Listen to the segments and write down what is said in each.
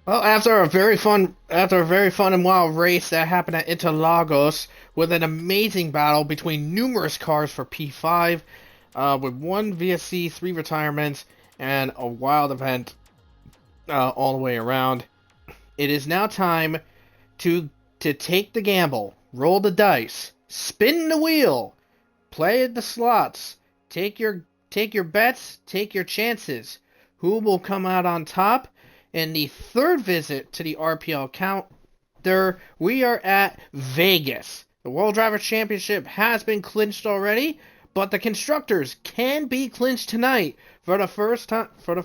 Well, after a very fun and wild race that happened at Interlagos, with an amazing battle between numerous cars for P5, with one VSC, three retirements, and a wild event all the way around. It is now time to take the gamble, roll the dice, spin the wheel, play the slots, take your bets, take your chances. Who will come out on top? In the third visit to the RPL counter, we are at Vegas. The World Drivers' Championship has been clinched already, but the constructors can be clinched tonight for the first time for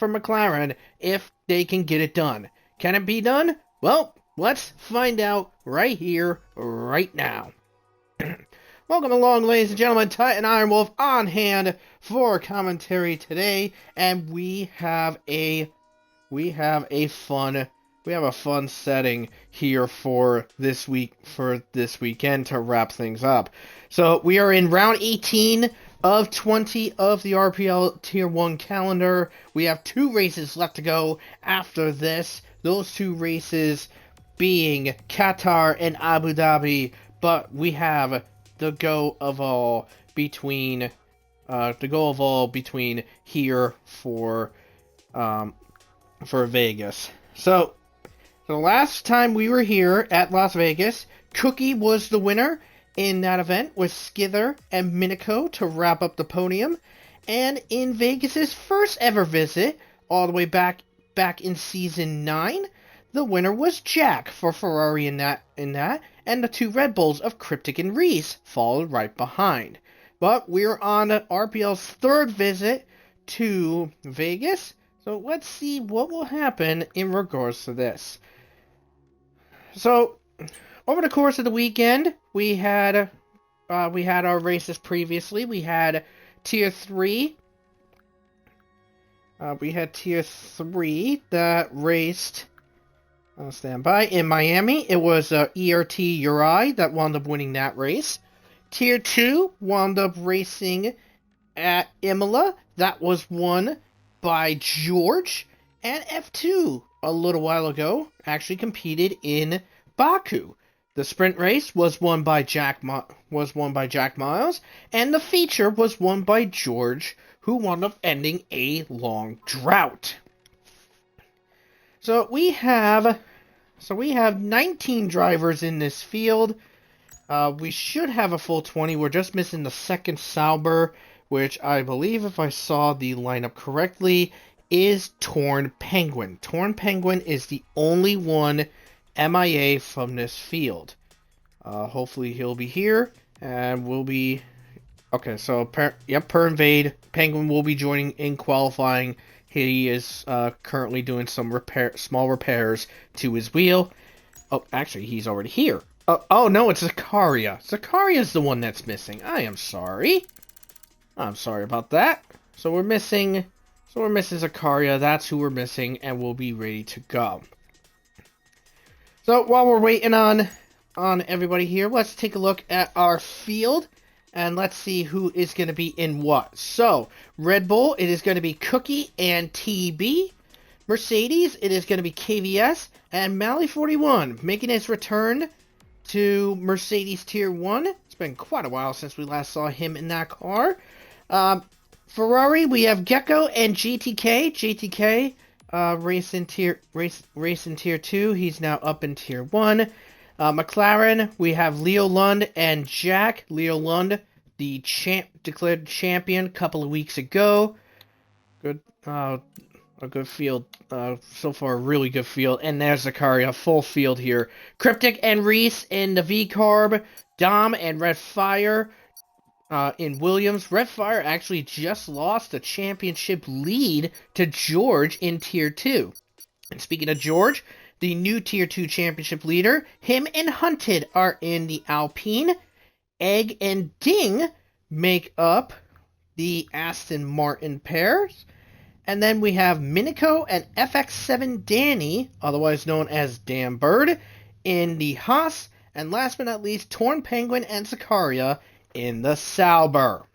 McLaren if they can get it done. Can it be done? Well, let's find out right here, right now. Welcome along, ladies and gentlemen. Titan Iron Wolf on hand for commentary today, and we have a fun setting here for this weekend to wrap things up. So we are in round 18 of 20 of the RPL Tier 1 calendar. We have two races left to go after this. Those two races being Qatar and Abu Dhabi, but we have the go of all between here for Vegas. So the last time we were here at Las Vegas, Cookie was the winner in that event with Skither and Minico to wrap up the podium. And in Vegas's first ever visit, all the way back in season 9, the winner was Jack for Ferrari in that, and the two Red Bulls of Cryptic and Reese followed right behind. But we're on RPL's third visit to Vegas, so let's see what will happen in regards to this. So, over the course of the weekend, we had our races previously. We had Tier 3. Tier 3 that raced. Stand by. In Miami, it was ERT Uri that wound up winning that race. Tier 2 wound up racing at Imola. That was won by George. And F2, a little while ago, actually competed in Baku. The sprint race was won by Jack Miles, and the feature was won by George, who wound up ending a long drought. So we have 19 drivers in this field. We should have a full 20. We're just missing the second Sauber, which I believe, if I saw the lineup correctly, is Torn Penguin. Torn Penguin is the only one MIA from this field. Hopefully he'll be here, and we'll be... Okay, so, per Invade, Penguin will be joining in qualifying. He is currently doing some small repairs to his wheel. Oh, actually, he's already here. Oh no, it's Zakaria. Zakaria's the one that's missing. I am sorry. I'm sorry about that. So we're missing Zakaria. That's who we're missing, and we'll be ready to go. So while we're waiting on everybody here, let's take a look at our field. And let's see who is going to be in what. So, Red Bull, it is going to be Cookie and TB. Mercedes, it is going to be KVS. And Mally41, making his return to Mercedes Tier 1. It's been quite a while since we last saw him in that car. Ferrari, we have Gecko and GTK. GTK racing Tier 2. He's now up in Tier 1. McLaren, we have Leo Lund and Jack. Leo Lund, the declared champion a couple of weeks ago. A good field. So far, a really good field. And there's Zakaria, full field here. Cryptic and Reese in the V-Carb. Dom and Red Fire in Williams. Red Fire actually just lost the championship lead to George in Tier 2. And speaking of George, the new Tier 2 championship leader, him and Hunted are in the Alpine. Egg and Ding make up the Aston Martin pairs. And then we have Minico and FX7 Danny, otherwise known as Dan Bird, in the Haas. And last but not least, Torn Penguin and Zakaria in the Sauber.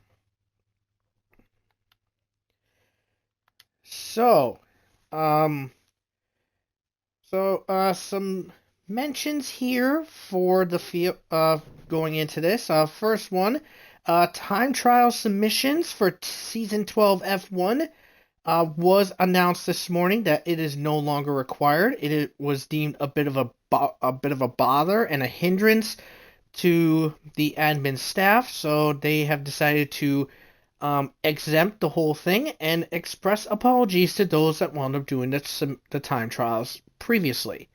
So, So, some mentions here for the field, going into this. First one, time trial submissions for season 12 F1 was announced this morning that it is no longer required. It was deemed a bit of a bother and a hindrance to the admin staff, so they have decided to exempt the whole thing and express apologies to those that wound up doing the time trials previously.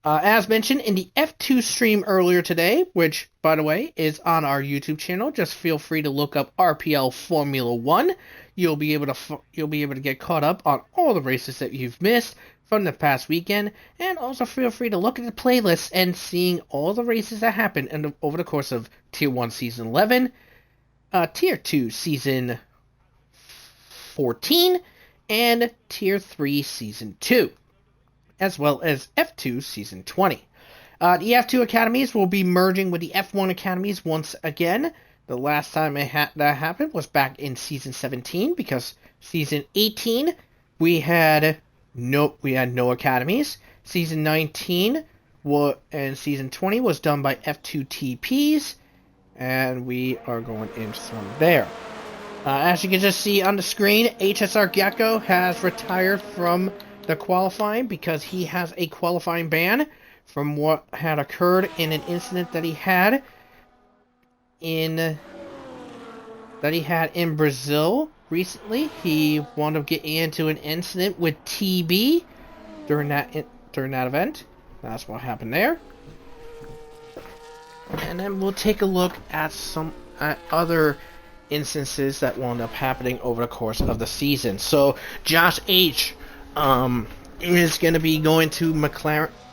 As mentioned in the F2 stream earlier today, which, by the way, is on our YouTube channel, just feel free to look up RPL Formula 1. You'll be able to get caught up on all the races that you've missed from the past weekend, and also feel free to look at the playlist and seeing all the races that happened over the course of Tier 1 Season 11, Tier 2 Season 14, and Tier 3 Season 2, as well as F2 Season 20. The F2 Academies will be merging with the F1 Academies once again. The last time that happened was back in Season 17, because Season 18 we had no academies. Season 19 and Season 20 was done by F2 TPs, and we are going in from there. As you can just see on the screen, HSR Gecko has retired from the qualifying because he has a qualifying ban from what had occurred in an incident that he had in Brazil recently. He wound up getting into an incident with TB during that event. That's what happened there. And then we'll take a look at some other instances that wound up happening over the course of the season. So Josh H is going to be going to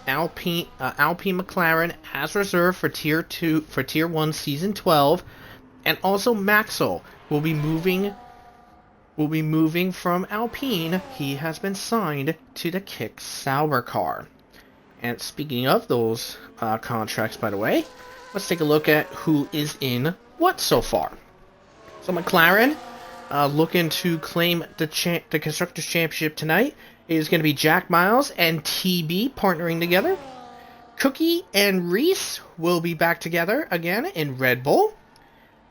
Alpine McLaren as reserve for Tier 1 Season 12, and also Maxwell will be moving from Alpine. He has been signed to the Kick Sauber car. And speaking of those contracts, by the way, let's take a look at who is in what so far. So McLaren, looking to claim the Constructors' Championship tonight, is going to be Jack Miles and TB partnering together. Cookie and Reese will be back together again in Red Bull.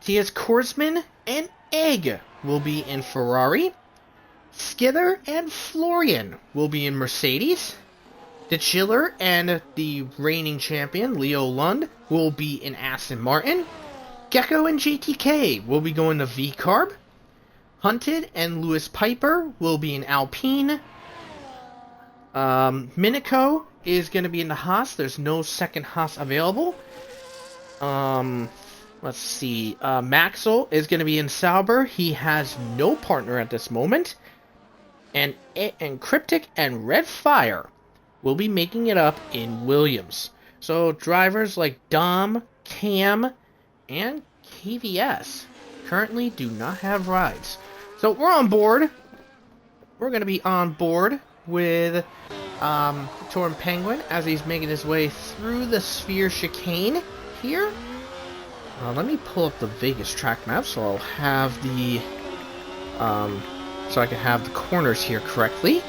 T.S. Korsman and Egg will be in Ferrari. Skither and Florian will be in Mercedes. De Chiller and the reigning champion, Leo Lund, will be in Aston Martin. Gecko and JTK will be going to V-Carb. Hunted and Lewis Piper will be in Alpine. Minico is going to be in the Haas. There's no second Haas available. Let's see. Maxwell is going to be in Sauber. He has no partner at this moment. And Cryptic and Red Fire will be making it up in Williams. So drivers like Dom, Cam, and KVS currently do not have rides. So we're on board. We're going to be on board with Torn Penguin as he's making his way through the Sphere Chicane here. Let me pull up the Vegas track map so I'll have the so I can have the corners here correctly.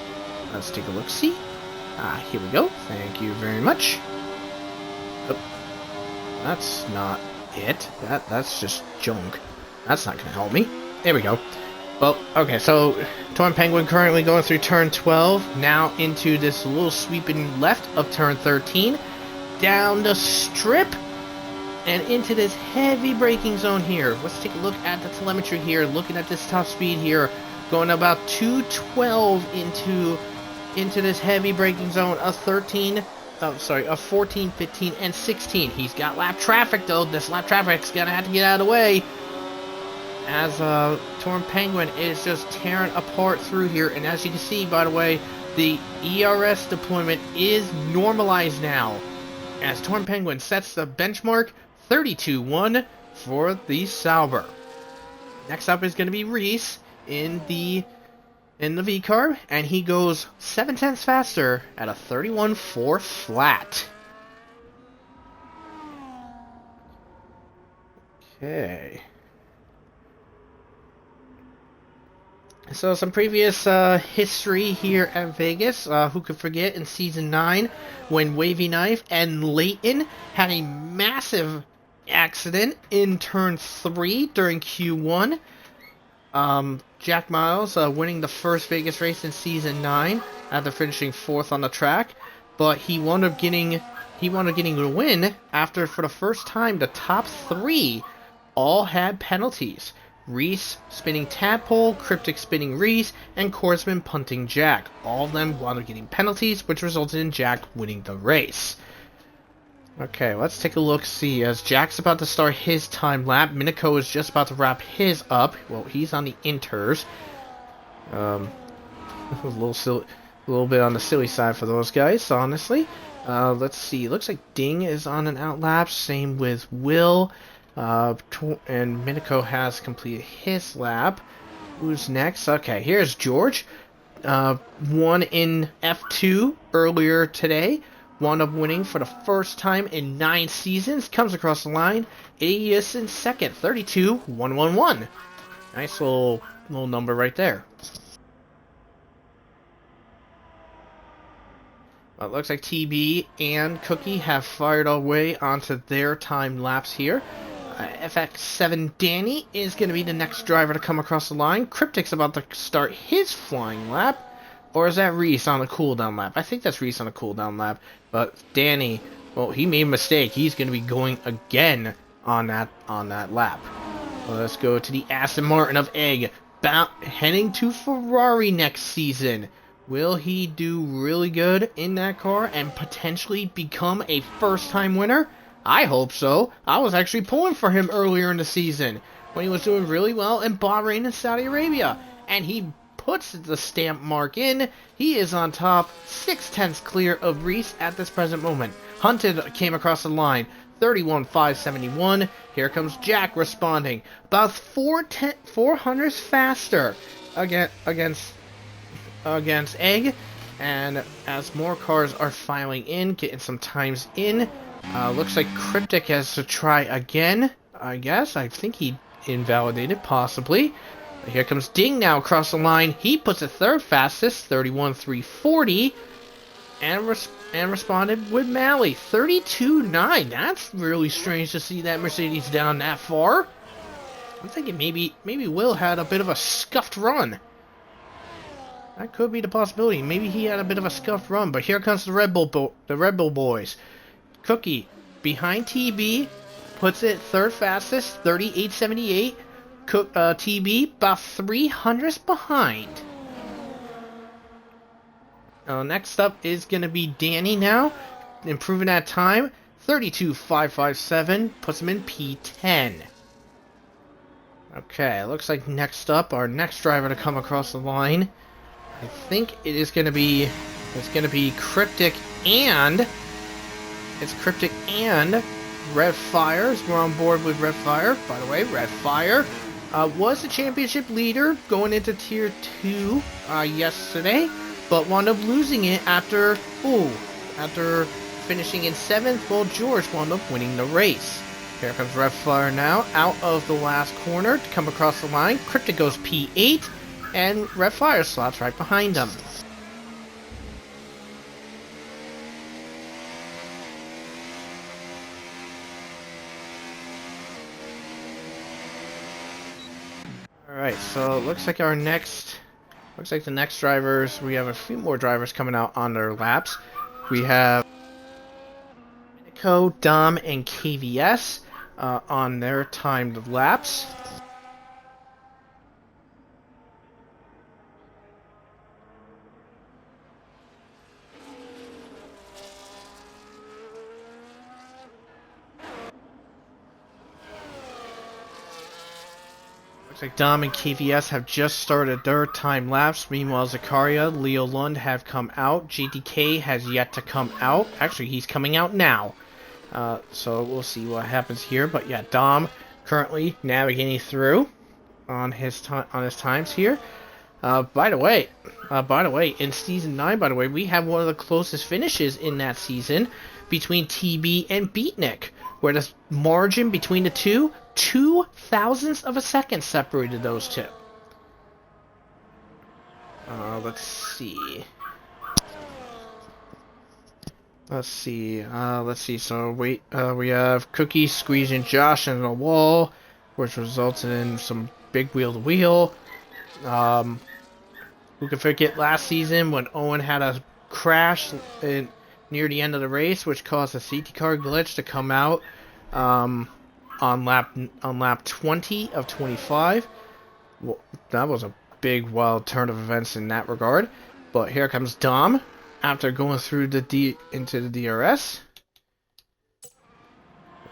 Let's take a look. See. Here we go. Thank you very much. Oh, that's not it. That's just junk. That's not gonna help me. There we go. Well, okay, so Torn Penguin currently going through turn 12, now into this little sweeping left of turn 13, down the strip, and into this heavy braking zone here. Let's take a look at the telemetry here, looking at this top speed here, going about 212 into this heavy braking zone of 14, 15, and 16. He's got lap traffic, though. This lap traffic's gonna have to get out of the way, as Torn Penguin is just tearing apart through here. And as you can see, by the way, the ERS deployment is normalized now, as Torn Penguin sets the benchmark 32-1 for the Sauber. Next up is going to be Reese in the V-Carb, and he goes 0.7 faster at a 31.4 flat. Okay. So some previous history here at Vegas. Who could forget in Season 9 when Wavy Knife and Leighton had a massive accident in Turn 3 during Q1. Jack Miles winning the first Vegas race in Season 9 after finishing 4th on the track. But he wound up getting the win after, for the first time, the top 3 all had penalties. Reese spinning Tadpole, Cryptic spinning Reese, and Korsman punting Jack. All of them wound up getting penalties, which resulted in Jack winning the race. Okay, let's take a look, see, as Jack's about to start his time lap. Minico is just about to wrap his up. Well, he's on the inters. A little bit on the silly side for those guys, honestly. Let's see, looks like Ding is on an outlap, same with Will. And Minico has completed his lap. Who's next? Okay, here's George. Won in F2 earlier today. Wound up winning for the first time in 9 seasons. Comes across the line. Aegis in second. 32-111. Nice little number right there. It looks like TB and Cookie have fired away onto their time laps here. FX7 Danny is going to be the next driver to come across the line. Cryptic's about to start his flying lap. Or is that Reese on a cooldown lap? I think that's Reese on a cooldown lap. But Danny, well, he made a mistake. He's going to be going again on that lap. Well, let's go to the Aston Martin of Egg. Heading to Ferrari next season. Will he do really good in that car and potentially become a first-time winner? I hope so. I was actually pulling for him earlier in the season when he was doing really well in Bahrain and Saudi Arabia. And he puts the stamp mark in. He is on top, 6/10 clear of Reese at this present moment. Hunted came across the line, 31.571. Here comes Jack responding, about 400s faster against Egg. And as more cars are filing in, getting some times in, looks like Cryptic has to try again, I guess. I think he invalidated, possibly. Here comes Ding now across the line. He puts it third fastest, 31.340, and responded with Mally, 32.9. That's really strange to see that Mercedes down that far. I'm thinking maybe Will had a bit of a scuffed run. That could be the possibility. Maybe he had a bit of a scuffed run. But here comes the Red Bull boys. Cookie behind TB, puts it third fastest, 38.78. TB about 300s behind. Next up is going to be Danny now, improving that time, 32.557, puts him in P10. Okay, looks like next up, our next driver to come across the line, I think it's going to be Cryptic and Red Fire. We're on board with Red Fire. By the way, Red Fire was the championship leader going into Tier 2 yesterday, but wound up losing it after finishing in 7th, while George wound up winning the race. Here comes Red Fire now, out of the last corner to come across the line. Cryptic goes P8, and Red Fire slots right behind him. Alright, so it looks like the next drivers, we have a few more drivers coming out on their laps. We have Minico, Dom, and KVS on their timed laps. Looks like Dom and KVS have just started their time laps. Meanwhile, Zakaria, Leo Lund have come out. JTK has yet to come out. Actually, he's coming out now. So we'll see what happens here. But yeah, Dom currently navigating through on his times here. By the way, in Season 9, we have one of the closest finishes in that season between TB and Beatnik, where the margin between the two, 0.02 of a second separated those two. Let's see. Let's see. So we have Cookie squeezing Josh into the wall, which resulted in some big wheel to wheel. Who can forget last season when Owen had a crash near the end of the race, which caused a safety car glitch to come out on lap 20 of 25. Well, that was a big wild turn of events in that regard. But here comes Dom after going through into the DRS.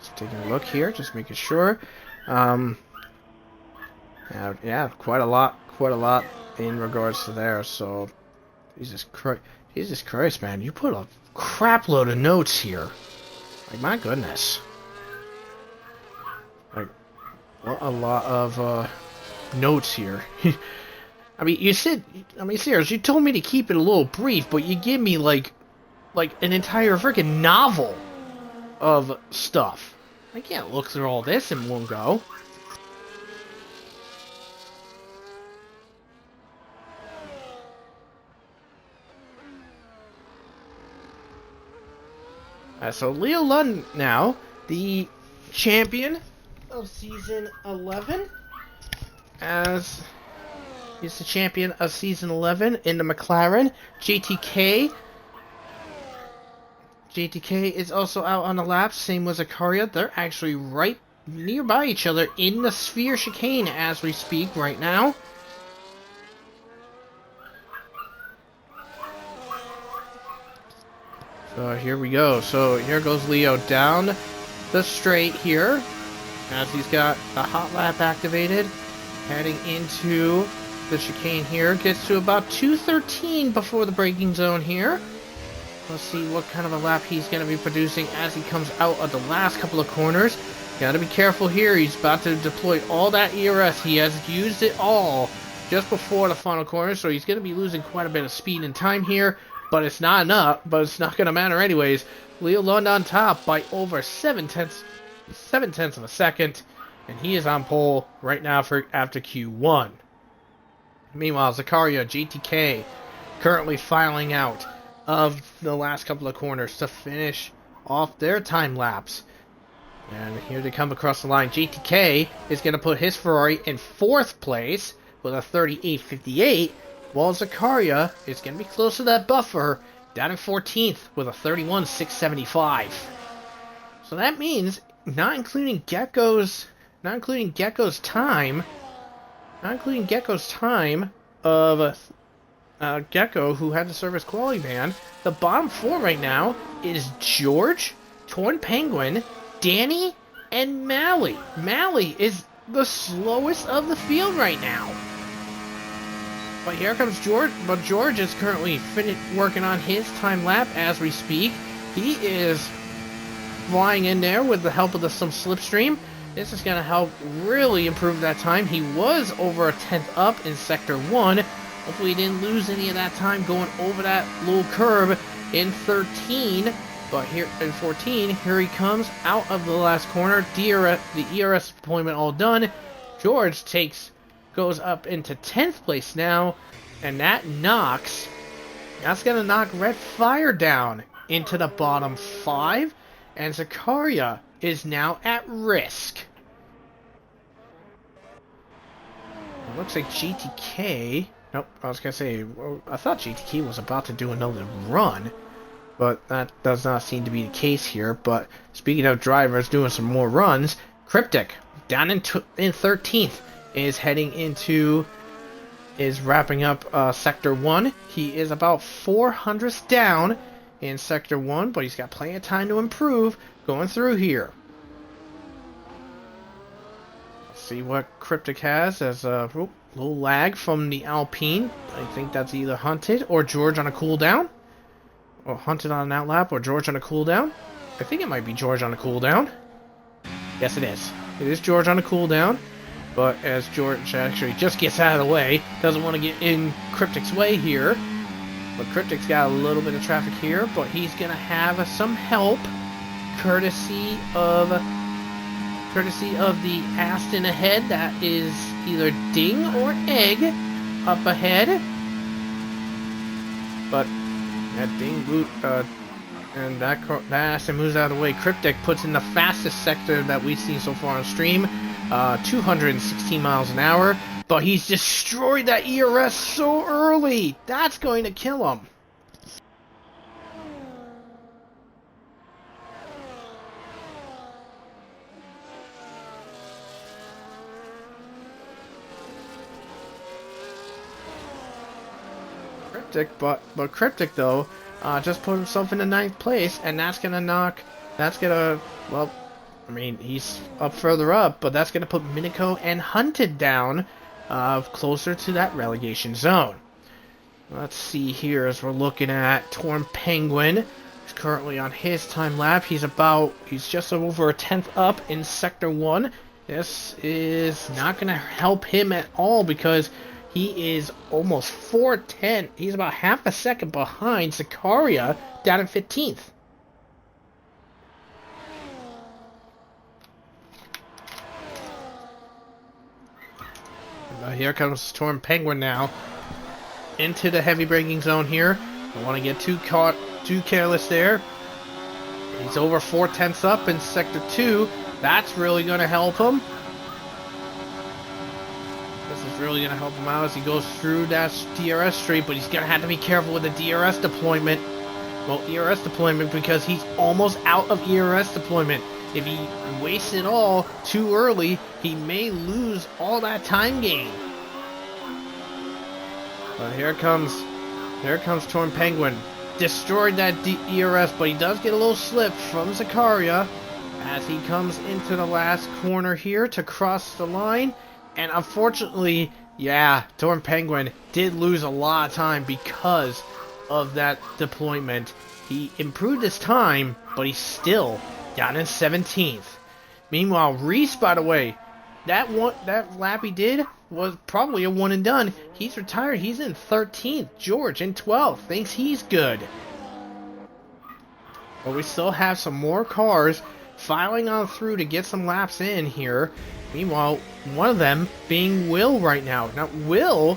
Just taking a look here, just making sure. Yeah, quite a lot in regards to there. So, Jesus Christ, man, you put a crap load of notes here. Like, my goodness. Like, what a lot of notes here. I mean, serious, you told me to keep it a little brief, but you give me like an entire freaking novel of stuff. I can't look through all this in one go. So Leo Lund now, the champion of Season 11, as he's the champion of Season 11 in the McLaren. JTK is also out on the laps, same with Zakaria. They're actually right nearby each other in the Sphere chicane as we speak right now. So here we go. So here goes Leo down the straight here as he's got the hot lap activated, heading into the chicane here. Gets to about 213 before the braking zone here. Let's see what kind of a lap he's going to be producing as he comes out of the last couple of corners. Got to be careful here. He's about to deploy all that ERS. He has used it all just before the final corner, so he's going to be losing quite a bit of speed and time here. But it's not enough, but it's not going to matter anyways. Leo Lund on top by over 7/10 of a second. And he is on pole right now after Q1. Meanwhile, Zakaria, GTK, currently filing out of the last couple of corners to finish off their time lapse. And here they come across the line. GTK is going to put his Ferrari in 4th place with a 38.58. While Zakaria is going to be close to that buffer, down in 14th with a 31.675. So that means, not including Gecko's time of Gecko, who had to serve his quality ban, the bottom 4 right now is George, Torn Penguin, Danny, and Mally. Mally is the slowest of the field right now. But here comes George. But George is currently working on his time lap as we speak. He is flying in there with the help of some slipstream. This is going to help really improve that time. He was over a 10th up in Sector 1. Hopefully he didn't lose any of that time going over that little curb in 13. But here in 14, here he comes out of the last corner. The ERS deployment all done. George goes up into 10th place now, and that's going to knock Red Fire down into the bottom 5, and Zakaria is now at risk. It looks like GTK, nope, I was going to say, I thought GTK was about to do another run, but that does not seem to be the case here. But speaking of drivers doing some more runs, Cryptic, down in 13th, is wrapping up Sector 1. He is about 400ths down in Sector 1, but he's got plenty of time to improve going through here. Let's see what Cryptic has as a little lag from the Alpine. I think that's either Hunted or George on a cooldown. Or Hunted on an outlap or George on a cooldown. I think it might be George on a cooldown. Yes, it is. It is George on a cooldown. But as George actually just gets out of the way, doesn't want to get in Cryptic's way here. But Cryptic's got a little bit of traffic here, but he's going to have some help, courtesy of the Aston ahead. That is either Ding or Egg up ahead. but that ding boot, and that asset moves out of the way. Cryptic puts in the fastest sector that we've seen so far on stream, 216 miles an hour, but he's destroyed that ERS so early. That's going to kill him. Cryptic, but Cryptic though, just put himself in the 9th place, and that's gonna, well, I mean, he's up further up, but that's gonna put Minico and Hunted down, closer to that relegation zone. Let's see here as we're looking at Torn Penguin. He's currently on his time lap. He's just over a 10th up in Sector 1. This is not gonna help him at all because he is almost 4:10. He's about half a second behind Sicaria down in 15th. Here comes Torn Penguin now into the heavy braking zone here. Don't want to get too careless there. He's over 4/10 up in Sector 2. That's really going to help him. Really going to help him out as he goes through that DRS straight, but he's going to have to be careful with the DRS deployment. Well, ERS deployment, because he's almost out of ERS deployment. If he wastes it all too early, he may lose all that time gain. But here comes Torn Penguin. Destroyed that ERS, but he does get a little slip from Sicaria as he comes into the last corner here to cross the line. And unfortunately, yeah, Torn Penguin did lose a lot of time because of that deployment. He improved his time, but he's still down in 17th. Meanwhile, Reese, by the way, that lap he did was probably a one and done. He's retired. He's in 13th. George in 12th. Thinks he's good. But we still have some more cars filing on through to get some laps in here. Meanwhile, one of them being Will right now. Now, Will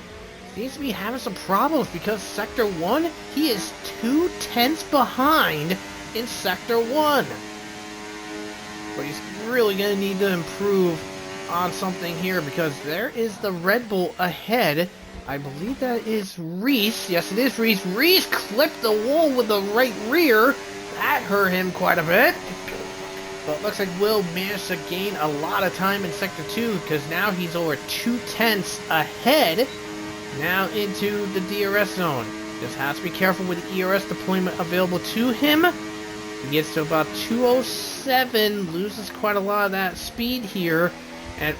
seems to be having some problems because Sector 1, he is 2/10 behind in Sector 1. But he's really going to need to improve on something here because there is the Red Bull ahead. I believe that is Reese. Yes, it is Reese. Reese clipped the wall with the right rear. That hurt him quite a bit. But it looks like Will managed to gain a lot of time in Sector 2 because now he's over 2/10 ahead. Now into the DRS zone. Just has to be careful with the ERS deployment available to him. He gets to about 207, loses quite a lot of that speed here. And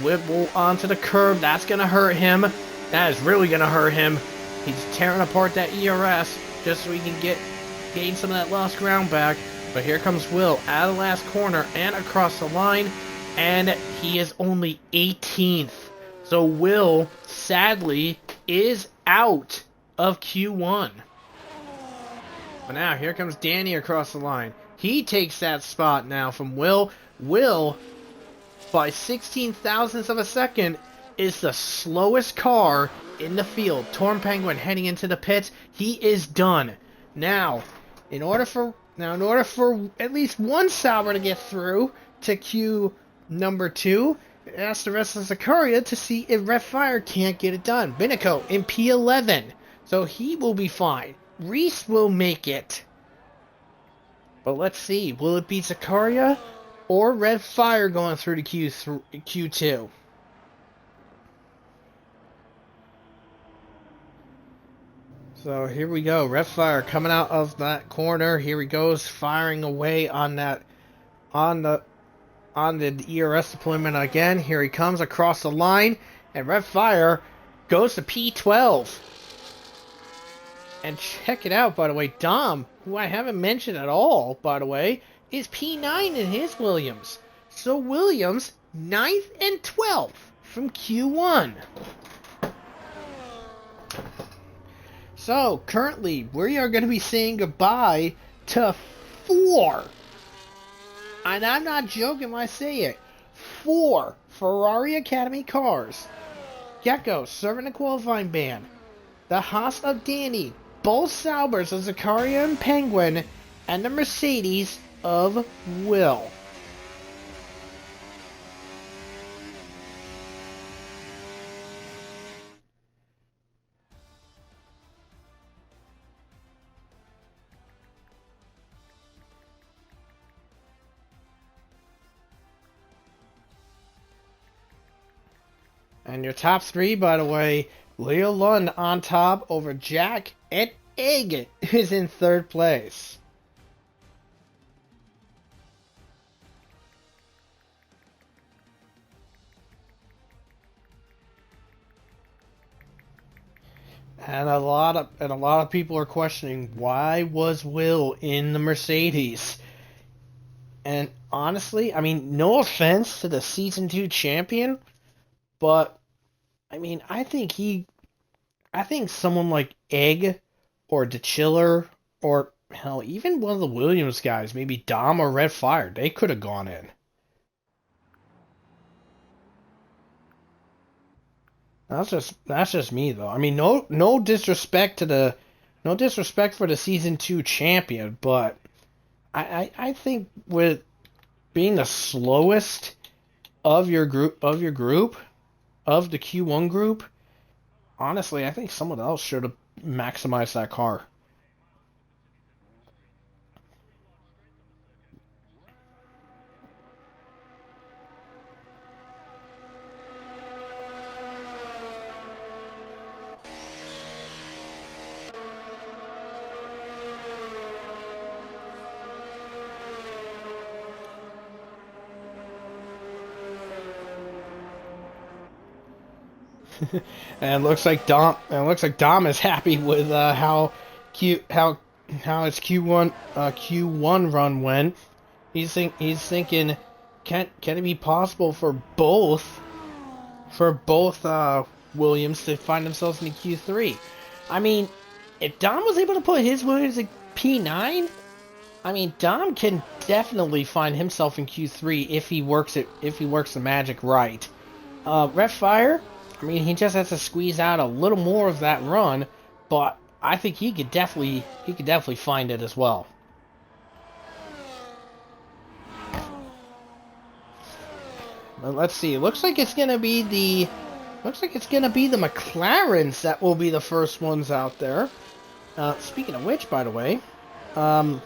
Will onto the curb. That's going to hurt him. That is really going to hurt him. He's tearing apart that ERS just so he can gain some of that lost ground back. But here comes Will out of the last corner and across the line, and he is only 18th. So Will, sadly, is out of Q1. But now, here comes Danny across the line. He takes that spot now from Will. Will, by 16 thousandths of a second, is the slowest car in the field. Torn Penguin heading into the pits. He is done. Now, in order for at least one Sauber to get through to Q number 2, ask the rest of Sicaria to see if Red Fire can't get it done. Binico in P11, so he will be fine. Reese will make it. But let's see, will it be Sicaria or Red Fire going through to Q2? So here we go. Red Fire coming out of that corner. Here he goes, firing away on the ERS deployment again. Here he comes across the line, and Red Fire goes to P12. And check it out, by the way, Dom, who I haven't mentioned at all, by the way, is P9 in his Williams. So Williams, 9th and 12th from Q1. So, currently, we are going to be saying goodbye to 4. And I'm not joking when I say it. 4 Ferrari Academy cars. Gecko serving the qualifying ban. The Haas of Danny both Saubers, the Zaccaria and Penguin, and the Mercedes of Will. And your top three, by the way, Leo Lund on top over Jack, and Egg is in third place. And a lot of people are questioning, why was Will in the Mercedes? And honestly, I mean, no offense to the season 2 champion, but I mean, I think someone like Egg or DeChiller or hell, even one of the Williams guys, maybe Dom or Red Fire, they could have gone in. That's just me though. I mean, no disrespect for the season 2 champion, but I think with being the slowest of your group of the Q1 group, honestly, I think someone else should have maximized that car. And it looks like Dom is happy with how his Q1 run went. He's thinking, can it be possible for both Williams to find themselves in the Q3? I mean, if Dom was able to put his Williams in P9, I mean, Dom can definitely find himself in Q3 if he works the magic right. Red Fire, I mean, he just has to squeeze out a little more of that run, but I think he could definitely find it as well. But let's see. It looks like it's gonna be the McLarens that will be the first ones out there. Speaking of which, by the way, um,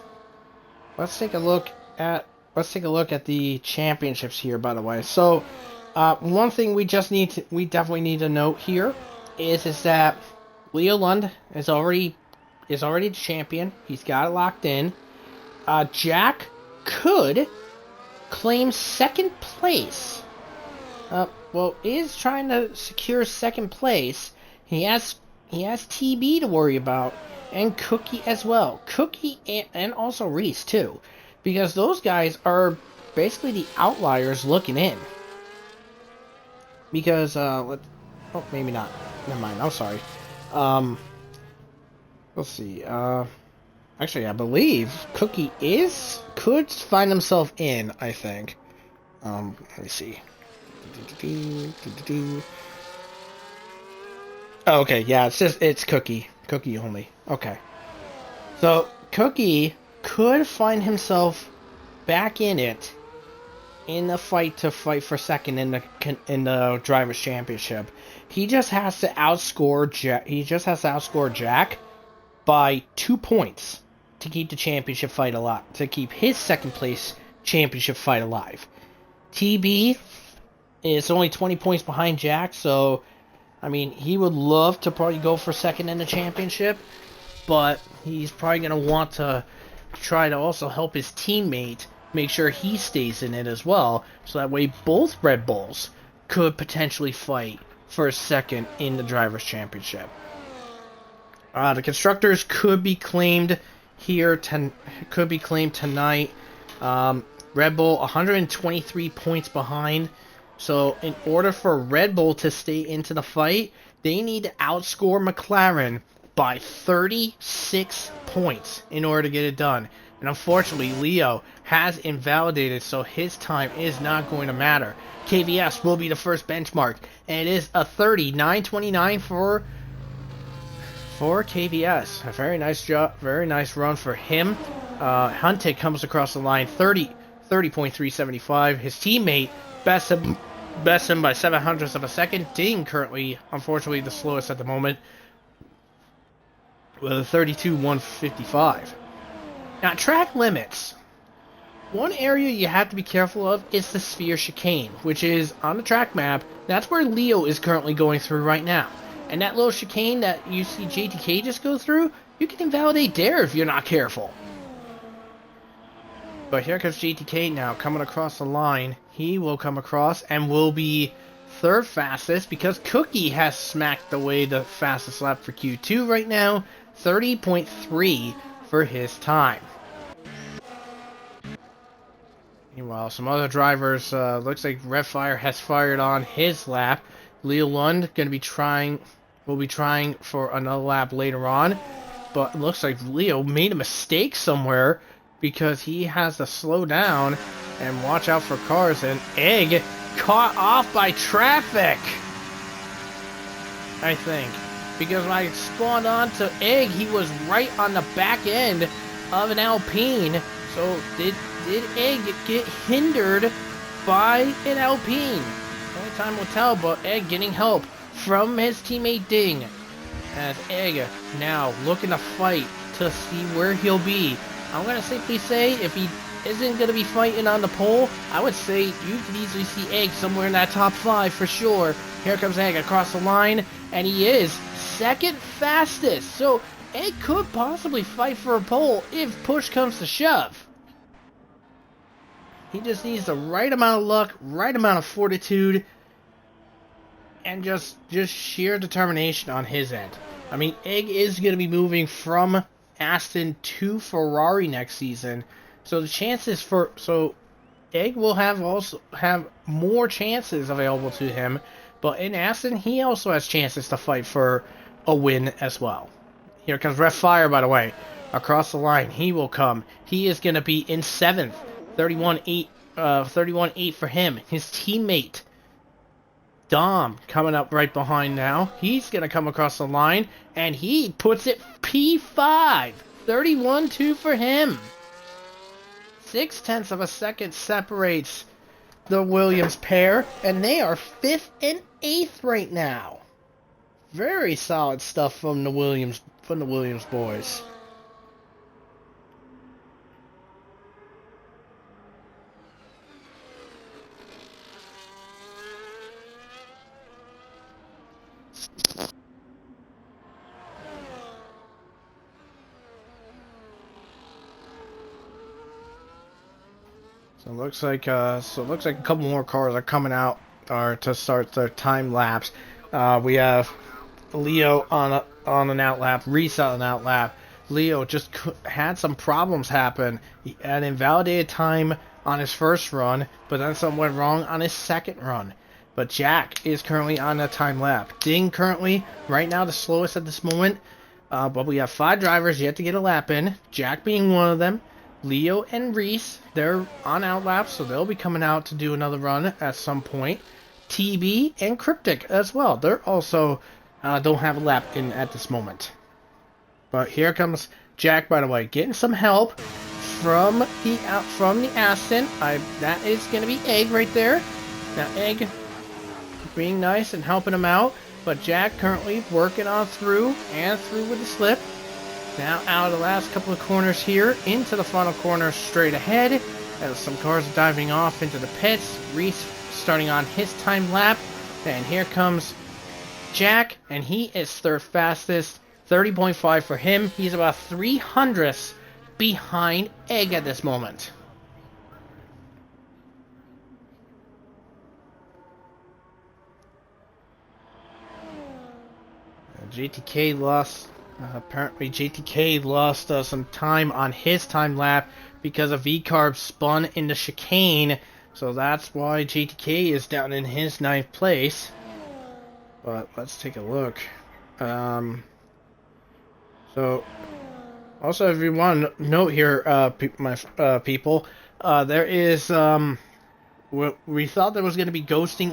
let's take a look at the championships here. By the way, so one thing we definitely need to note here is that Leo Lund is already the champion. He's got it locked in. Jack could claim second place. Is trying to secure second place. He has TB to worry about, and Cookie as well. Cookie and also Reese too, because those guys are basically the outliers looking in. Because maybe not. Never mind. I'm sorry. Let's see. Actually, I believe Cookie could find himself in. I think. Let me see. Oh, okay, yeah, it's Cookie only. Okay, so Cookie could find himself back in it in the fight for second in the drivers' championship. He just has to outscore Jack by 2 points to keep the championship fight alive, to keep his second place championship fight alive. TB is only 20 points behind Jack, so I mean, he would love to probably go for second in the championship, but he's probably going to want to try to also help his teammate make sure he stays in it as well, so that way both Red Bulls could potentially fight for a second in the Drivers' Championship. The Constructors could be claimed tonight. Red Bull 123 points behind. So in order for Red Bull to stay into the fight, they need to outscore McLaren by 36 points in order to get it done. And unfortunately, Leo has invalidated, so his time is not going to matter. KVS will be the first benchmark, and it is a 30.929 for KVS. A very nice job, very nice run for him. Hunted comes across the line 30.375. His teammate bests him by 700ths of a second. Ding currently, unfortunately, the slowest at the moment with a 32.155. Now, track limits. One area you have to be careful of is the sphere chicane, which is on the track map. That's where Leo is currently going through right now. And that little chicane that you see JTK just go through, you can invalidate there if you're not careful. But here comes JTK now coming across the line. He will come across and will be third fastest because Cookie has smacked away the fastest lap for Q2 right now. 30.3 for his time. Meanwhile, some other drivers, looks like Redfire has fired on his lap. Leo Lund will be trying for another lap later on. But it looks like Leo made a mistake somewhere because he has to slow down and watch out for cars. And Egg caught off by traffic, I think. Because when I spawned on to Egg, he was right on the back end of an Alpine. So did Egg get hindered by an Alpine? Only time will tell, but Egg getting help from his teammate Ding. As Egg now looking to fight to see where he'll be. I'm going to simply say if he isn't going to be fighting on the pole, I would say you could easily see Egg somewhere in that top 5 for sure. Here comes Egg across the line, and he is second fastest. So Egg could possibly fight for a pole if push comes to shove. He just needs the right amount of luck, right amount of fortitude, and just sheer determination on his end. I mean, Egg is going to be moving from Aston to Ferrari next season, so the chances Egg will have more chances available to him. But in Aston, he also has chances to fight for a win as well. Here comes Redfire, by the way, across the line. He will come. He is going to be in 7th. 31.8 for him. His teammate Dom coming up right behind now. He's going to come across the line, and he puts it P5. 31.2 for him. 0.6 of a second separates the Williams pair, and they are 5th and 8th right now. Very solid stuff from the Williams boys. So it looks like a couple more cars are coming out to start their time lapse. We have Leo on an out lap, Reese on an out lap. Leo just had some problems happen. He had invalidated time on his first run, but then something went wrong on his second run. But Jack is currently on a time lap. Ding currently right now the slowest at this moment. But we have 5 drivers yet to get a lap in. Jack being one of them. Leo and Reese, they're on out laps, so they'll be coming out to do another run at some point. TB and Cryptic as well. They're also don't have a lap in at this moment. But here comes Jack, by the way, getting some help from the Aston. That is going to be Egg right there. Now Egg being nice and helping him out, but Jack currently working on through with the slip. Now out of the last couple of corners here, into the final corner straight ahead, as some cars are diving off into the pits. Reese starting on his time lap, and here comes Jack, and he is 3rd fastest, 30.5 for him. He's about 300ths behind Egg at this moment. JTK lost. Apparently JTK lost some time on his time lap because a V-carb spun in the chicane. So that's why JTK is down in his 9th place. But let's take a look. So also, if you want to note here, people, there is we thought there was going to be ghosting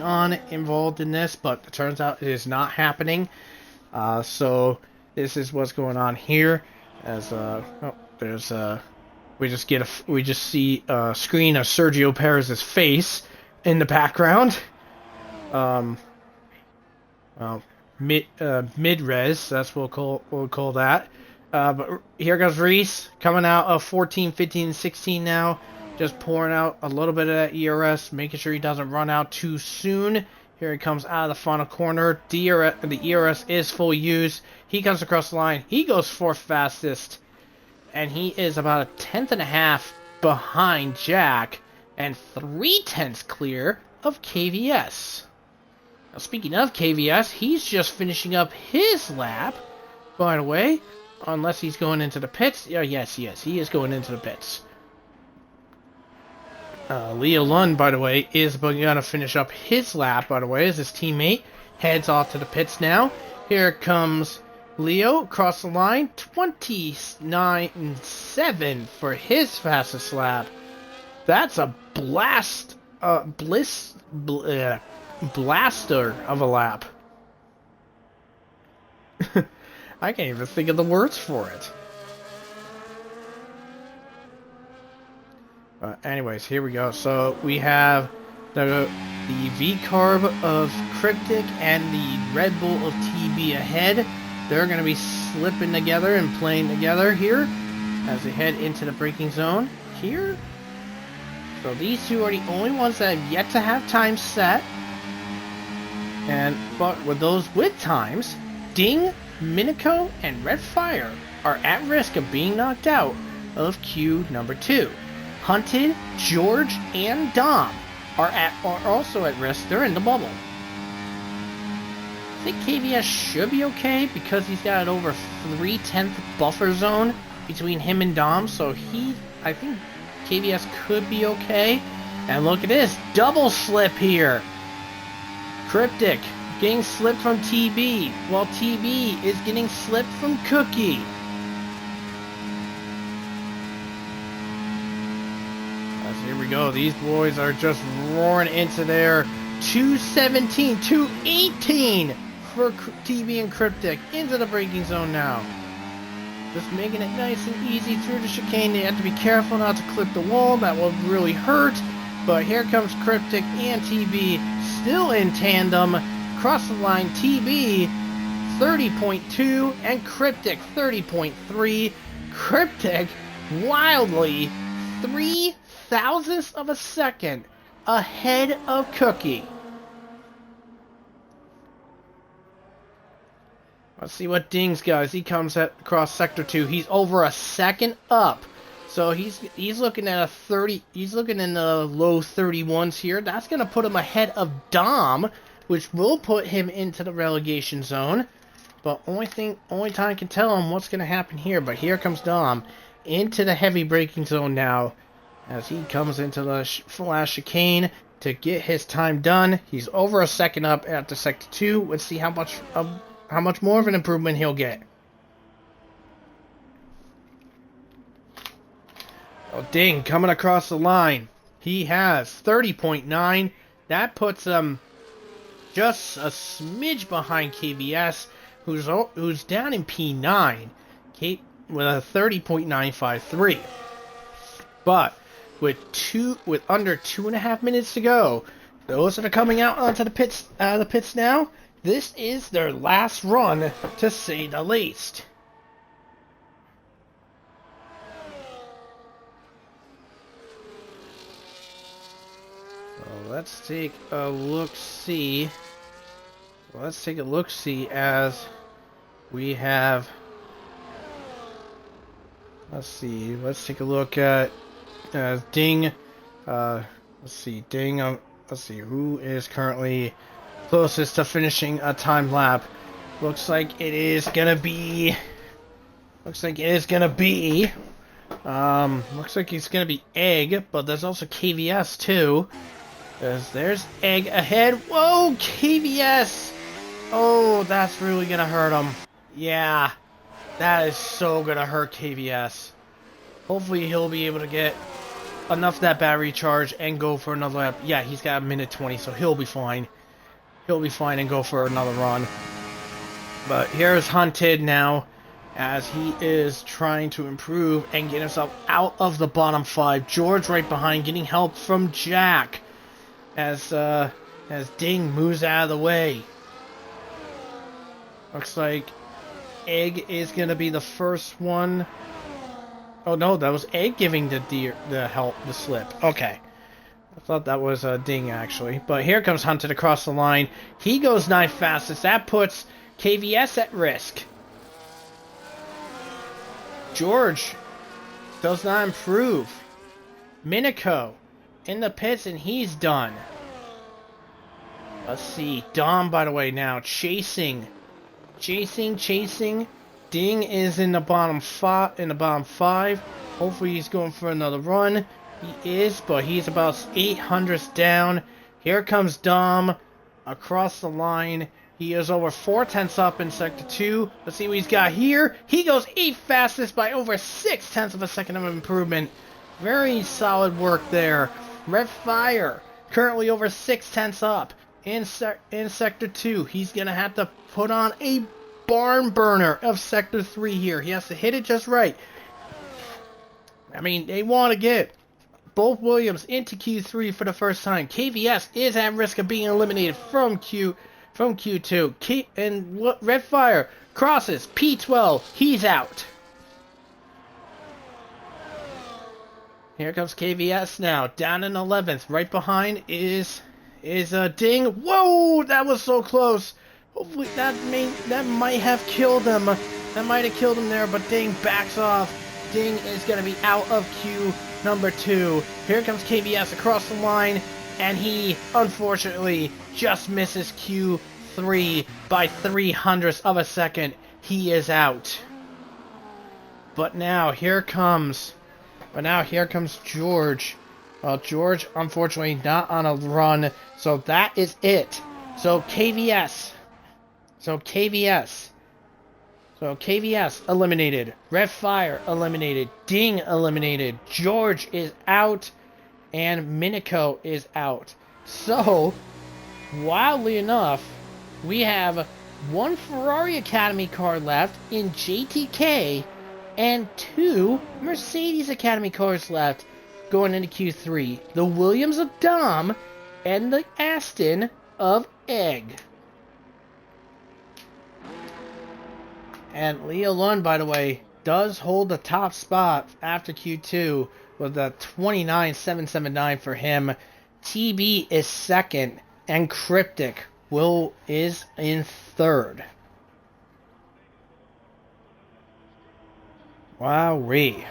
involved in this, but it turns out it is not happening. So this is what's going on here. As we just see a screen of Sergio Perez's face in the background. Mid-res, that's what we'll call that. But here goes Reese, coming out of 14, 15, 16 now. Just pouring out a little bit of that ERS, making sure he doesn't run out too soon. Here he comes out of the final corner. The ERS is full use. He comes across the line. He goes fourth fastest. And he is about a tenth and a half behind Jack. And 3/10 clear of KVS. Now, speaking of KVS, he's just finishing up his lap, by the way. Unless he's going into the pits. Yes, he is going into the pits. Leo Lund, by the way, is going to finish up his lap, by the way, as his teammate heads off to the pits now. Here comes Leo across the line. 29.7 for his fastest lap. That's a blaster of a lap. I can't even think of the words for it. Anyways, here we go. So we have the V-Carb of Cryptic and the Red Bull of TB ahead. They're going to be slipping together and playing together here as they head into the braking zone here. So these two are the only ones that have yet to have times set. But with those with times, Ding, Minico, and Red Fire are at risk of being knocked out of queue number 2. Hunted, George, and Dom are also at risk. They're in the bubble. I think KVS should be okay because he's got an over 3/10 buffer zone between him and Dom. So I think KVS could be okay. And look at this, double slip here. Cryptic getting slipped from TB, while TB is getting slipped from Cookie. Here we go. These boys are just roaring into their 217, 218 for TB and Cryptic into the braking zone now. Just making it nice and easy through the chicane. They have to be careful not to clip the wall. That will really hurt. But here comes Cryptic and TB still in tandem. Across the line, TB 30.2 and Cryptic 30.3. Cryptic wildly 0.003 of a second ahead of Cookie. Let's see what Ding's got as he comes across sector 2. He's over a second up. So he's looking at a 30. He's looking in the low 31s here. That's going to put him ahead of Dom, which will put him into the relegation zone. But only time can tell him what's going to happen here. But here comes Dom into the heavy braking zone now, as he comes into the flash chicane to get his time done. He's over a second up after sector 2. Let's see how much more of an improvement he'll get. Oh, Ding coming across the line. He has 30.9. That puts him just a smidge behind KVS, who's down in P9 with a 30.953. But with under 2.5 minutes to go, those that are coming out onto the pits now, this is their last run, to say the least. So let's take a look-see. As we have. Let's take a look at Ding. Let's see who is currently closest to finishing a time lap. Looks like he's gonna be Egg, but there's also KVS too. There's Egg ahead. Whoa, KVS! Oh, that's really gonna hurt him. Yeah, that is so gonna hurt KVS. Hopefully he'll be able to get enough of that battery charge and go for another lap. Yeah, he's got a minute 20, so he'll be fine. He'll be fine and go for another run. But here's Hunted now, as he is trying to improve and get himself out of the bottom 5. George right behind, getting help from Jack, as Ding moves out of the way. Looks like Egg is gonna be the first one. Oh no, that was Egg giving the slip. Okay. I thought that was Ding, actually. But here comes Hunted across the line. He goes 9th fastest. That puts KVS at risk. George does not improve. Minico in the pits, and he's done. Let's see. Dom, by the way, now chasing. Ding is in the bottom 5. Hopefully he's going for another run. He is, but he's about 800ths down. Here comes Dom across the line. He is over 4/10 up in Sector 2. Let's see what he's got here. He goes 8th fastest by over 6/10 of a second of improvement. Very solid work there. Red Fire currently over 6/10 up in Sector 2. He's going to have to put on a barn burner of Sector 3 here. He has to hit it just right. I mean, they want to get both Williams into Q3 for the first time. KVS is at risk of being eliminated from Q2. And Red Fire crosses P12. He's out. Here comes KVS now, down in 11th. Right behind is Ding. Whoa, that was so close. Hopefully that might have killed him. That might have killed him there, but Ding backs off. Ding is going to be out of Q number 2. Here comes KVS across the line, and he unfortunately just misses Q3 by 300ths of a second. He is out. But now here comes George. Well, George unfortunately not on a run, so that is it. So KVS eliminated. Red Fire eliminated. Ding eliminated. George is out. And Minico is out. So, wildly enough, we have one Ferrari Academy car left in JTK and 2 Mercedes Academy cars left going into Q3. The Williams of Dom and the Aston of Egg. And Leo Lund, by the way, does hold the top spot after Q2 with a 29.779 for him. TB is second, and Cryptic is in third. Wowee.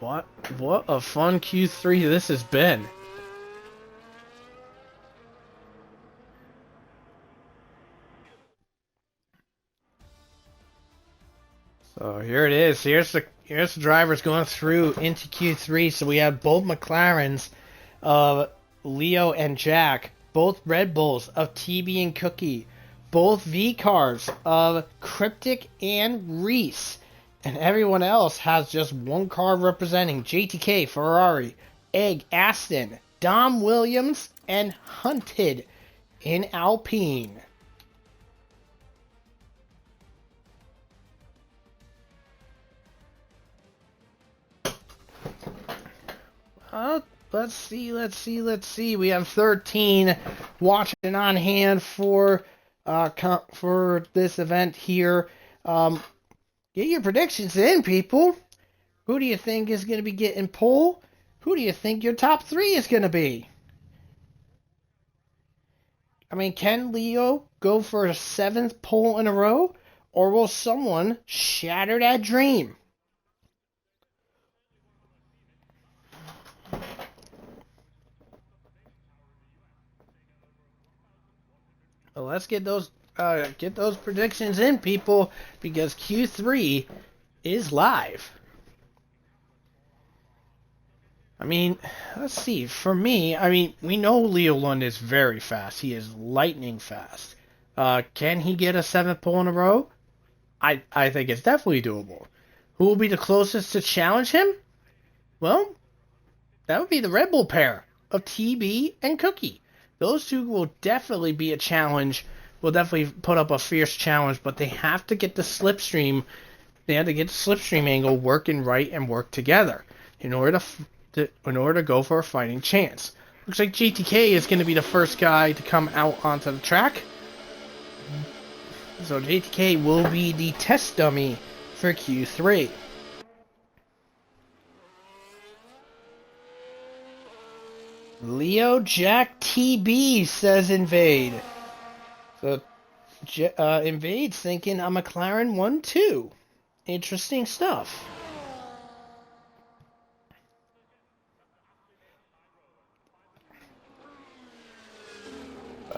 What a fun Q3 this has been. So here it is. Here's the drivers going through into Q3. So we have both McLarens of Leo and Jack, both Red Bulls of TB and Cookie, both V cars of Cryptic and Reese, and everyone else has just one car representing JTK, Ferrari, Egg, Aston, Dom Williams, and Hunted in Alpine. Let's see. We have 13 watching on hand for this event here. Get your predictions in, people. Who do you think is going to be getting pole? Who do you think your top 3 is going to be? I mean, can Leo go for a 7th pole in a row? Or will someone shatter that dream? Well, let's get those predictions in, people, because Q3 is live. I mean, let's see. For me, I mean, we know Leo Lund is very fast. He is lightning fast. Can he get a 7th pole in a row? I think it's definitely doable. Who will be the closest to challenge him? Well, that would be the Red Bull pair of TB and Cookie. Those two will definitely be a challenge will definitely put up a fierce challenge, but they have to get the slipstream. They have to get the slipstream angle working right and work together in order to go for a fighting chance. Looks like JTK is going to be the first guy to come out onto the track. So JTK will be the test dummy for Q3. Leo Jack TB says Invade. So Invade's thinking a McLaren 1-2. Interesting stuff.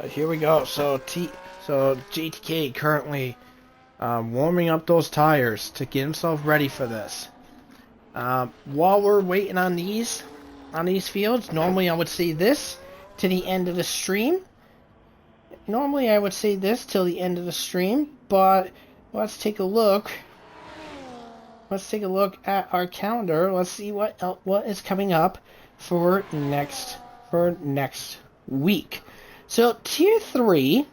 Here we go. So JTK currently warming up those tires to get himself ready for this. While we're waiting on these fields, normally I would say this to the end of the stream. Normally I would say this till the end of the stream, but let's take a look. Let's take a look at our calendar. Let's see what is coming up for next week. So Tier 3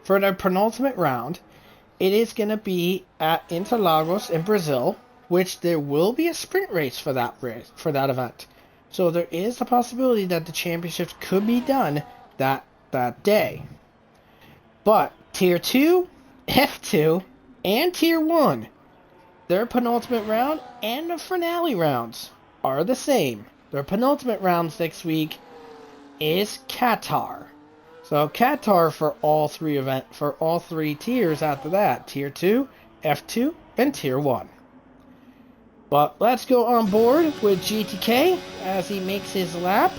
for the penultimate round, it is going to be at Interlagos in Brazil, which there will be a sprint race for that event. So there is the possibility that the championships could be done that day. But Tier 2, F2, and Tier 1, their penultimate round and the finale rounds are the same. Their penultimate rounds next week is Qatar. So Qatar for all three tiers after that. Tier 2, F2, and Tier 1. But let's go on board with GTK as he makes his lap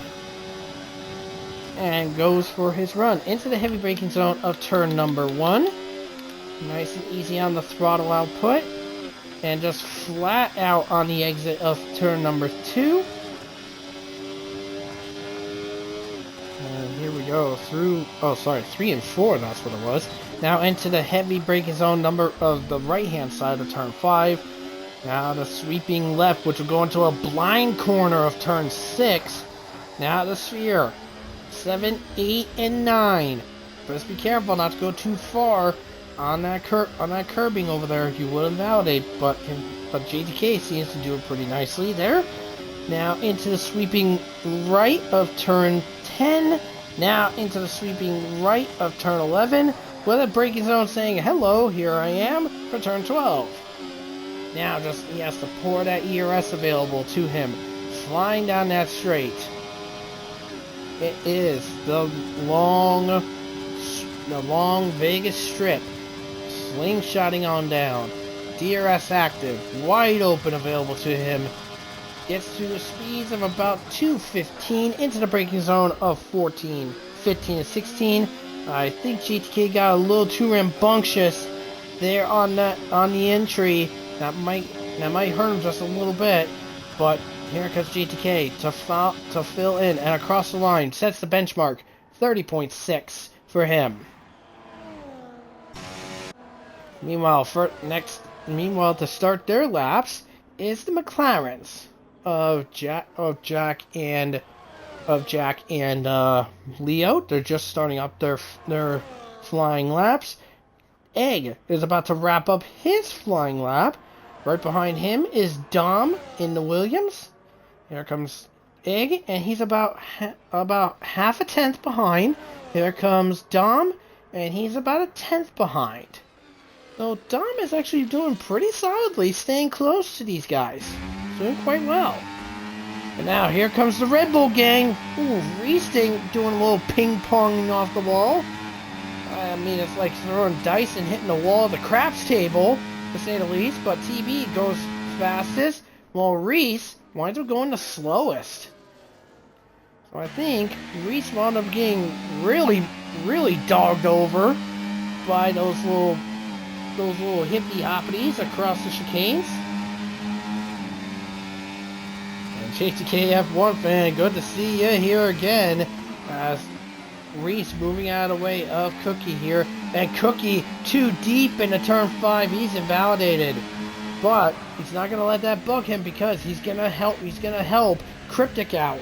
and goes for his run into the heavy braking zone of turn number 1. Nice and easy on the throttle output. And just flat out on the exit of turn number 2. And here we go through, 3 and 4, that's what it was. Now into the heavy braking zone number of the right-hand side of turn 5. Now the sweeping left, which will go into a blind corner of turn 6. Now the sphere. 7, 8, and 9. Just be careful not to go too far on that curbing over there. You will invalidate, but JTK seems to do it pretty nicely there. Now into the sweeping right of turn 10. Now into the sweeping right of turn 11, with a braking zone saying, hello, here I am, for turn 12. Now he has to pour that ERS available to him, flying down that straight. It is the long Vegas strip, slingshotting on down. DRS active, wide open available to him. Gets to the speeds of about 215 into the braking zone of 14, 15, and 16. I think GTK got a little too rambunctious there on the entry. That might hurt him just a little bit, but here comes GTK to fill in and across the line, sets the benchmark, 30.6 for him. Meanwhile, to start their laps is the McLarens of Jack and Leo. They're just starting up their flying laps. Egg is about to wrap up his flying lap. Right behind him is Dom in the Williams. Here comes Egg, and he's about half a tenth behind. Here comes Dom, and he's about a tenth behind. So Dom is actually doing pretty solidly, staying close to these guys. Doing quite well. And now here comes the Red Bull gang. Ooh, Reese doing a little ping-ponging off the wall. I mean, it's like throwing dice and hitting the wall of the craps table, to say the least. But TB goes fastest, while Reese winds up going the slowest. So I think Reese wound up getting really, really dogged over by those little hippie hoppities across the chicanes. And JTKF1 fan, good to see you here again. As Reese moving out of the way of Cookie here, and Cookie too deep into turn 5. He's invalidated, but he's not gonna let that bug him because he's gonna help Cryptic out.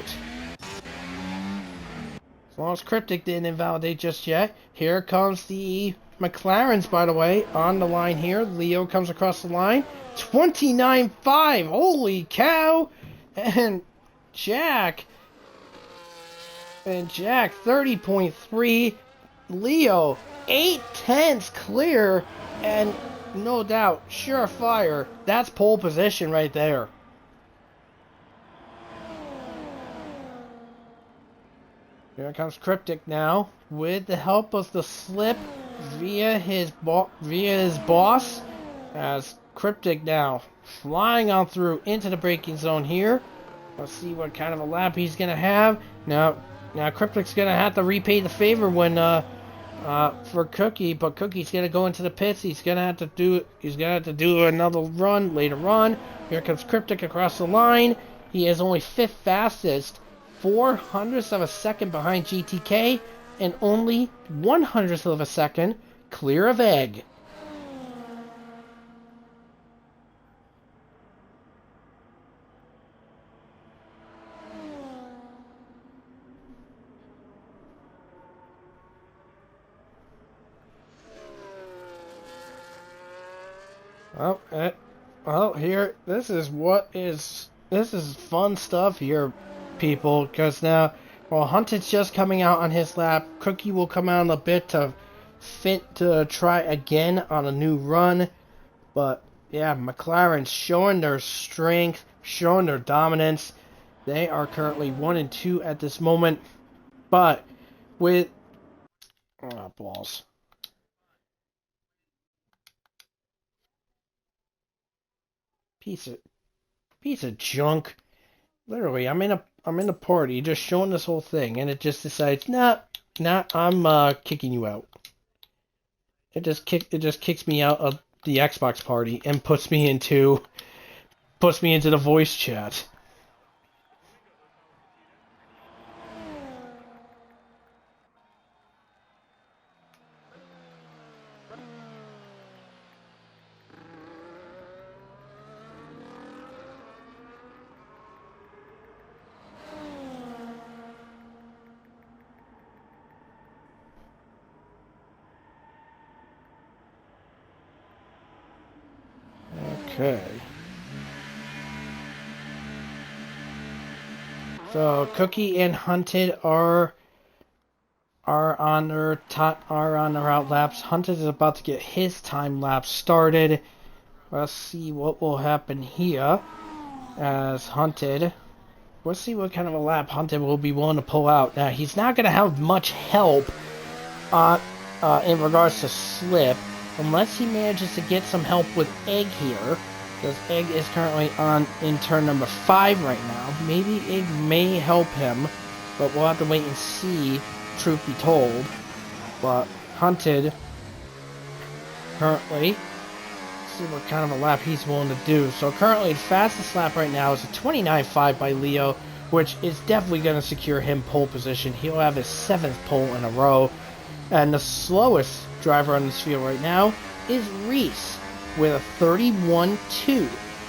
As long as Cryptic didn't invalidate just yet. Here comes the McLarens, by the way, on the line here. Leo comes across the line. 29.5. Holy cow. And Jack 30.3. Leo 8/10 clear. And no doubt, surefire. That's pole position right there. Here comes Cryptic now, with the help of the slip via his boss, as Cryptic now flying on through into the braking zone here. Let's see what kind of a lap he's gonna have. Now Cryptic's gonna have to repay the favor when for Cookie, but Cookie's gonna go into the pits. He's gonna have to do another run later on. Here comes Cryptic across the line. He is only 5th fastest. 4/100ths of a second behind GTK, and only 1/100th of a second clear of Egg. Well, here, this is fun stuff here, people, because now, well, Hunted's just coming out on his lap. Cookie will come out in a bit to try again on a new run. But yeah, McLaren's showing their strength, showing their dominance. They are currently 1 and 2 at this moment. But with balls. Piece of junk. Literally, I'm in a party just showing this whole thing, and it just decides, nah, I'm kicking you out. It just kicks me out of the Xbox party and puts me into the voice chat. Okay. So Cookie and Hunted are on their out laps. Hunted is about to get his time lapse started. Let's see what will happen here as Hunted. Let's see what kind of a lap Hunted will be willing to pull out. Now he's not going to have much help in regards to slip, unless he manages to get some help with Egg here, because Egg is currently in turn number 5 right now. Maybe Egg may help him, but we'll have to wait and see, truth be told. But Hunted currently, let's see what kind of a lap he's willing to do. So currently the fastest lap right now is a 29.5 by Leo, which is definitely going to secure him pole position. He'll have his 7th pole in a row. And the slowest driver on this field right now is Reese with a 31.2.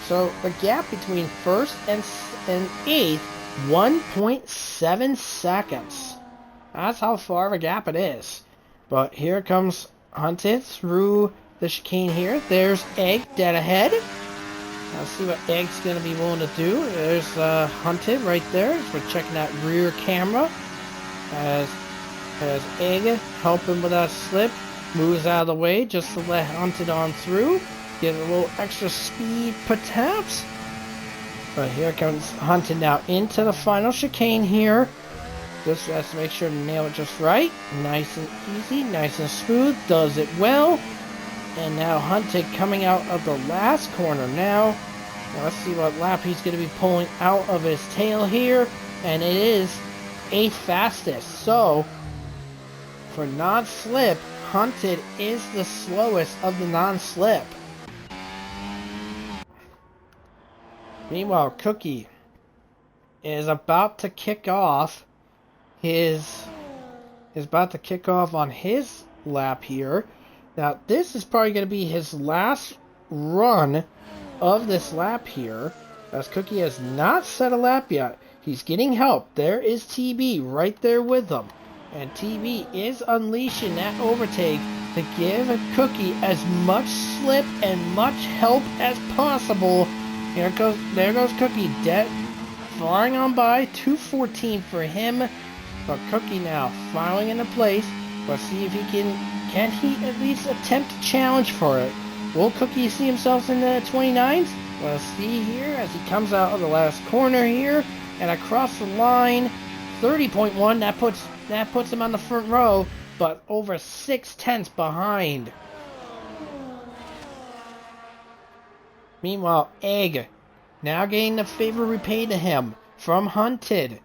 So the gap between 1st and 8th, 1.7 seconds. That's how far of a gap it is. But here comes Hunted through the chicane here. There's Egg dead ahead. Let's see what Egg's going to be willing to do. There's Hunted right there. So we're checking that rear camera as Egg helping with that slip, moves out of the way just to let Hunted on through, get a little extra speed perhaps. But here comes Hunted now into the final chicane here. Just has to make sure to nail it just right. Nice and easy, nice and smooth, does it well. And now Hunted coming out of the last corner now. Let's see what lap he's going to be pulling out of his tail here. And it is 8th fastest. So for non-slip, Hunted is the slowest of the non-slip. Meanwhile, Cookie is about to kick off on his lap here. Now, this is probably going to be his last run of this lap here, as Cookie has not set a lap yet. He's getting help. There is TB right there with him. And TV is unleashing that overtake to give Cookie as much slip and much help as possible. There goes Cookie, dead, flying on by, 214 for him. But Cookie now filing into place. Let's see if he can he at least attempt to challenge for it? Will Cookie see himself in the 29s? Let's see here as he comes out of the last corner here and across the line. 30.1, that puts him on the front row, but over 6/10 behind. Meanwhile, Egg now getting the favor repaid to him from Hunted.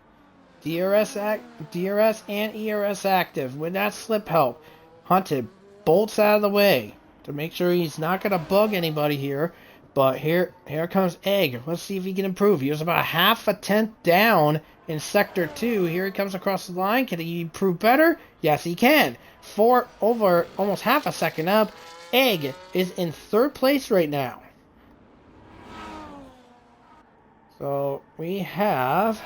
DRS and ERS active with that slip help. Hunted bolts out of the way to make sure he's not going to bug anybody here. But here comes Egg. Let's see if he can improve. He was about half a tenth down in Sector 2. Here he comes across the line. Can he improve better? Yes, he can. Over almost half a second up. Egg is in third place right now. So we have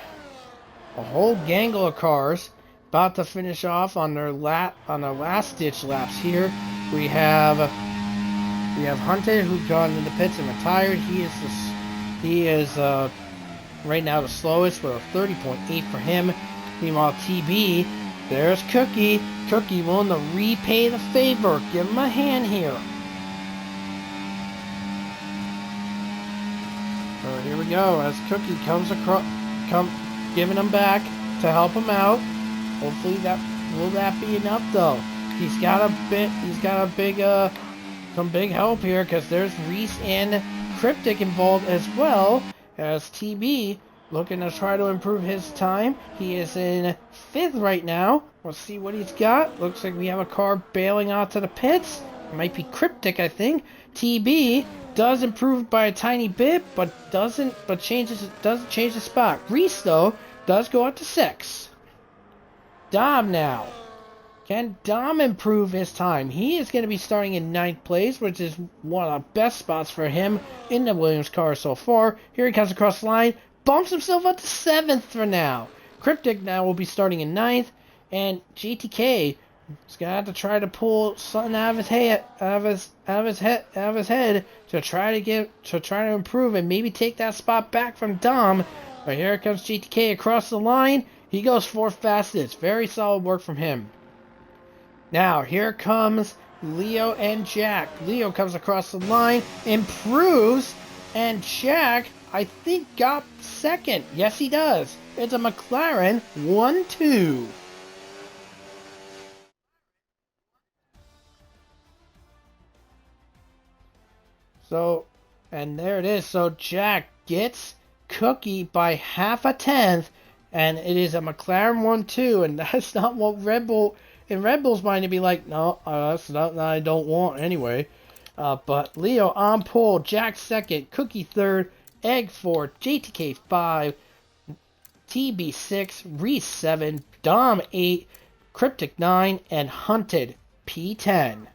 a whole gangle of cars about to finish off on their last ditch laps here. We have Hunted, who's gone into the pits and retired. He is right now the slowest with a 30.8 for him. Meanwhile, TB, there's Cookie. Cookie willing to repay the favor. Give him a hand here. So here we go as Cookie comes across, giving him back to help him out. Hopefully will that be enough though. He's got some big help here because there's Reese and Cryptic involved as well as TB looking to try to improve his time. He is in 5th right now. Let's see what he's got. Looks like we have a car bailing out to the pits. It might be Cryptic, I think. TB does improve by a tiny bit, but doesn't change the spot. Reese though does go up to 6. Dom now. Can Dom improve his time? He is going to be starting in 9th place, which is one of the best spots for him in the Williams car so far. Here he comes across the line, bumps himself up to 7th for now. Cryptic now will be starting in 9th, and GTK is going to have to try to pull something out of his head to try to improve and maybe take that spot back from Dom. But here comes GTK across the line. He goes 4th fastest. Very solid work from him. Now, here comes Leo and Jack. Leo comes across the line, improves, and Jack, I think, got 2nd. Yes, he does. It's a McLaren 1-2. So, and there it is. So, Jack gets Cookie by half a tenth, and it is a McLaren 1-2, and that's not what Red Bull... In Red Bull's mind, to be like, no, that's not that I don't want anyway. But Leo on pole, Jack 2nd, Cookie 3rd, Egg 4th, JTK 5, TB 6, Reese 7, Dom 8, Cryptic 9, and Hunted P10.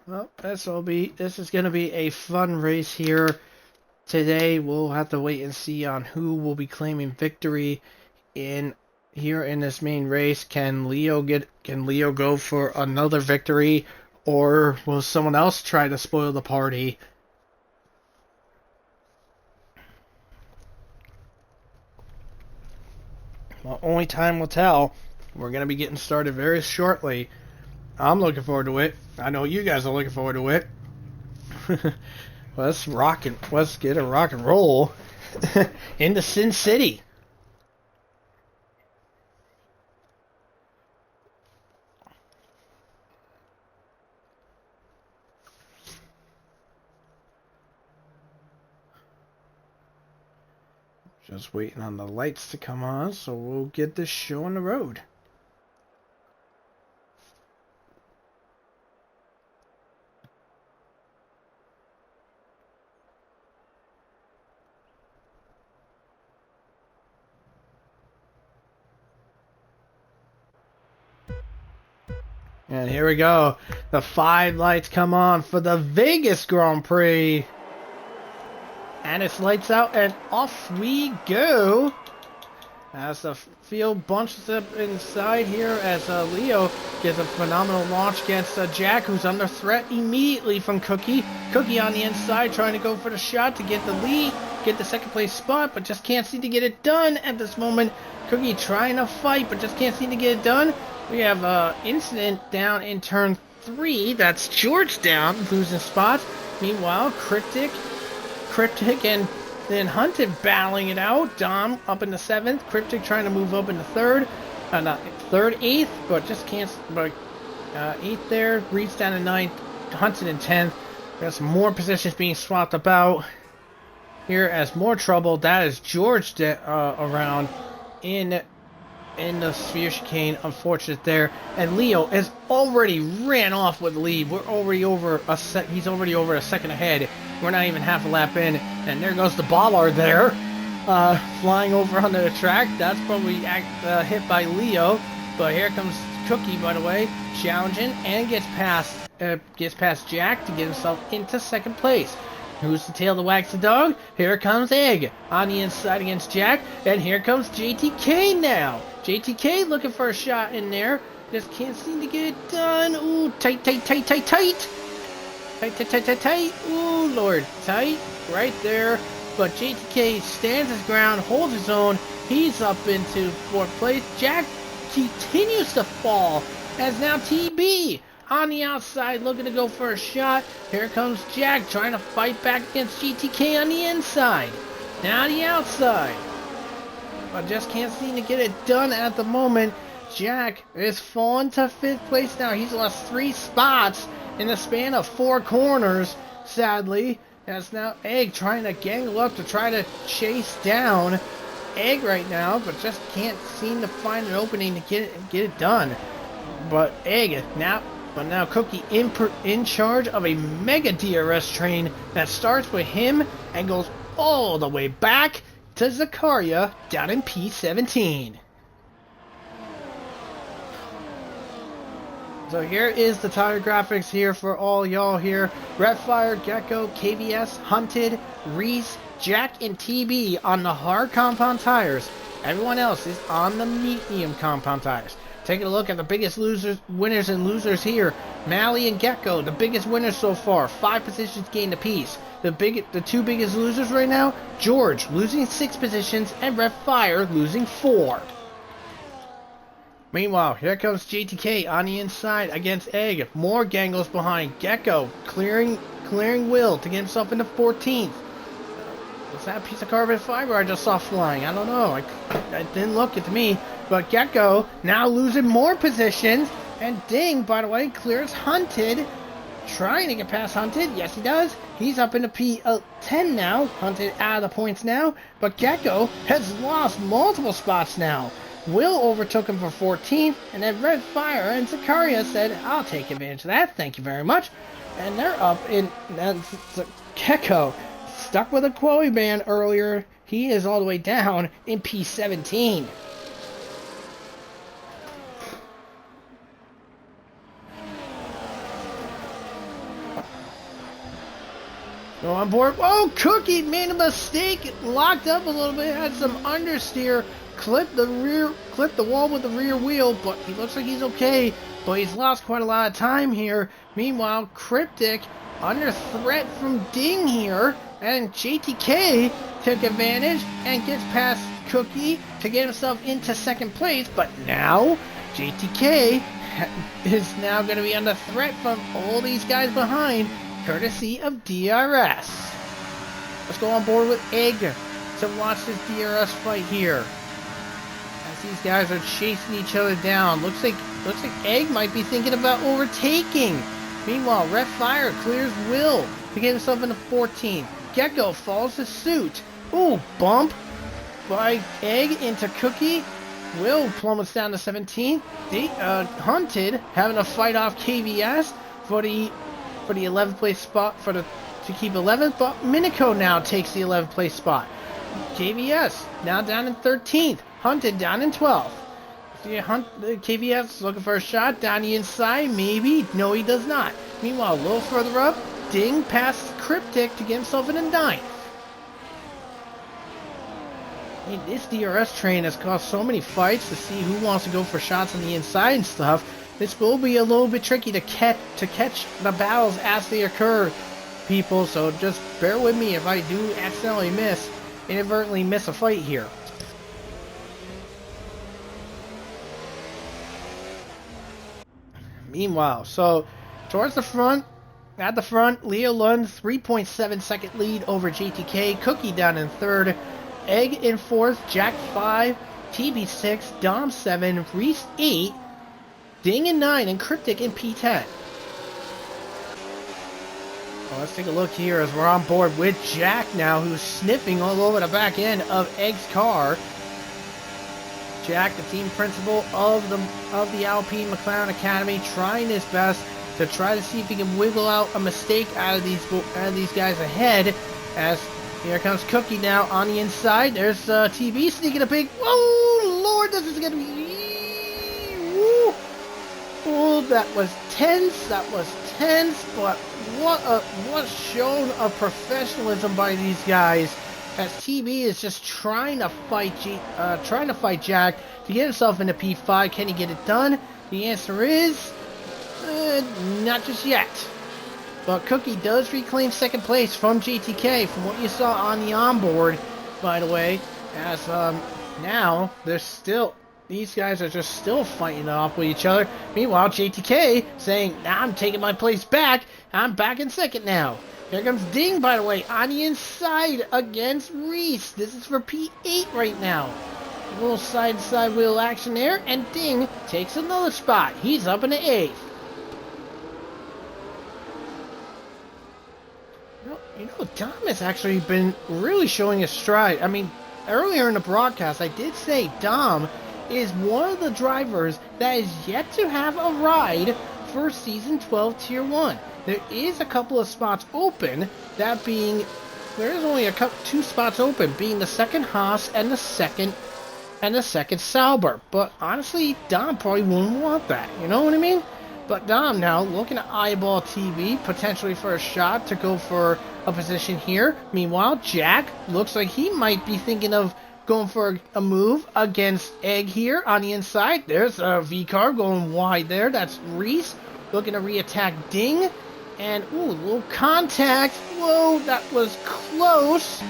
Well, this is going to be a fun race here today. We'll have to wait and see on who will be claiming victory in this main race. Can Leo go for another victory, or will someone else try to spoil the party? Well, only time will tell. We're going to be getting started very shortly. I'm looking forward to it. I know you guys are looking forward to it. Let's get a rock and roll into Sin City. Just waiting on the lights to come on, so we'll get this show on the road. And here we go. The 5 lights come on for the Vegas Grand Prix. And it's lights out and off we go. As the field bunches up inside here as Leo gets a phenomenal launch against Jack, who's under threat immediately from Cookie. Cookie on the inside trying to go for the shot to get the lead, get the second place spot, but just can't seem to get it done at this moment. Cookie trying to fight, but just can't seem to get it done. We have an incident down in turn 3. That's George down, losing spots. Meanwhile, Cryptic and then Hunted battling it out. Dom up in the 7th. Cryptic trying to move up in the 3rd. Not 3rd, 8th, but just can't. But 8th there. Reeds down to 9th. Hunted in 10th. Got some more positions being swapped about here as more trouble. That is George around in the sphere chicane. Unfortunate there. And Leo has already ran off with the lead. We're already over he's already over a second ahead. We're not even half a lap in. And there goes the Bollard there. Flying over onto the track. That's probably hit by Leo. But here comes Cookie, by the way, challenging and gets past Jack to get himself into second place. Who's the tail that wags the dog? Here comes Egg on the inside against Jack. And here comes JTK now. JTK looking for a shot in there. Just can't seem to get it done. Ooh, tight. Tight. Ooh, Lord. Tight. Right there. But JTK stands his ground, holds his own. He's up into 4th place. Jack continues to fall. As now TB on the outside looking to go for a shot. Here comes Jack trying to fight back against GTK on the inside. Now the outside. But just can't seem to get it done at the moment. Jack is falling to 5th place now. He's lost 3 spots in the span of 4 corners, sadly. That's now Egg trying to gangle up to try to chase down Egg right now, but just can't seem to find an opening to get it done. But Egg now Cookie in charge of a mega DRS train that starts with him and goes all the way back to Zakaria down in P17. So here is the tire graphics here for all y'all here. Redfire, Gecko, KVS, Hunted, Reese, Jack, and TB on the hard compound tires. Everyone else is on the medium compound tires. Taking a look at the biggest winners and losers here. Mally and Gecko, the biggest winners so far, 5 positions gained apiece. The 2 biggest losers right now, George losing 6 positions and Redfire losing 4. Meanwhile, here comes JTK on the inside against Egg. More gangles behind. Gecko clearing Will to get himself into 14th. Was that a piece of carbon fiber I just saw flying? I don't know. It didn't look it to me. But Gecko now losing more positions. And Ding, by the way, clears Hunted. Trying to get past Hunted. Yes, he does. He's up into P10 now. Hunted out of the points now. But Gecko has lost multiple spots now. Will overtook him for 14th, and then Redfire and Zakaria said, I'll take advantage of that, thank you very much. And they're up in Gecko. Stuck with a Chloe band earlier. He is all the way down in P17. Go on board. Oh, Cookie made a mistake. Locked up a little bit. Had some understeer. Clipped the wall with the rear wheel, but he looks like he's okay. But he's lost quite a lot of time here. Meanwhile, Cryptic under threat from Ding here, and JTK took advantage and gets past Cookie to get himself into 2nd place. But now JTK is now going to be under threat from all these guys behind, courtesy of DRS. Let's go on board with Egg to watch this DRS fight here. These guys are chasing each other down. Looks like Egg might be thinking about overtaking. Meanwhile, Redfire clears Will to get himself into 14th. Gecko follows the suit. Ooh, bump. by Egg into Cookie. Will plummets down to 17th. Hunted having to fight off KVS for the 11th place spot to keep 11th, but Minico now takes the 11th place spot. KVS now down in 13th. Hunted down in 12th. KVS looking for a shot down the inside. Maybe. No, he does not. Meanwhile, a little further up, Ding passes Cryptic to get himself in a 9th. I mean, this DRS train has caused so many fights to see who wants to go for shots on the inside and stuff. This will be a little bit tricky to catch the battles as they occur, people. So just bear with me if I do accidentally inadvertently miss a fight here. Meanwhile, so towards the front, at the front, Leo Lund 3.7 second lead over JTK. Cookie down in 3rd. Egg in 4th, Jack 5, TB 6, Dom 7, Reese 8, Ding in 9, and Cryptic in P10. Well, let's take a look here as we're on board with Jack now, who's sniffing all over the back end of Egg's car. Jack, the team principal of the Alpine McLaren Academy, trying his best to try to see if he can wiggle out a mistake out of these guys ahead. As here comes Cookie now on the inside. There's TV sneaking a big. Oh Lord, this is gonna be. Woo. Oh, that was tense. That was tense. But what shown of professionalism by these guys. As TB is just trying to fight Jack to get himself into P5. Can he get it done? The answer is not just yet. But Cookie does reclaim 2nd place from JTK, from what you saw on the onboard, by the way. As now these guys are just still fighting off with each other. Meanwhile, JTK saying, "Now I'm taking my place back. I'm back in 2nd now." Here comes Ding, by the way, on the inside against Reese. This is for P8 right now. A little side-to-side wheel action there, and Ding takes another spot. He's up in the 8th. You know, Dom has actually been really showing his stride. I mean, earlier in the broadcast, I did say Dom is one of the drivers that is yet to have a ride for Season 12 Tier 1. There is a couple of spots open, that being, there is only two spots open, being the 2nd Haas and the second Sauber. But honestly, Dom probably wouldn't want that, you know what I mean? But Dom now looking to eyeball TV, potentially for a shot to go for a position here. Meanwhile, Jack looks like he might be thinking of going for a move against Egg here on the inside. There's a V-car going wide there. That's Reese looking to re-attack Ding. And, ooh, a little contact. Whoa, that was close.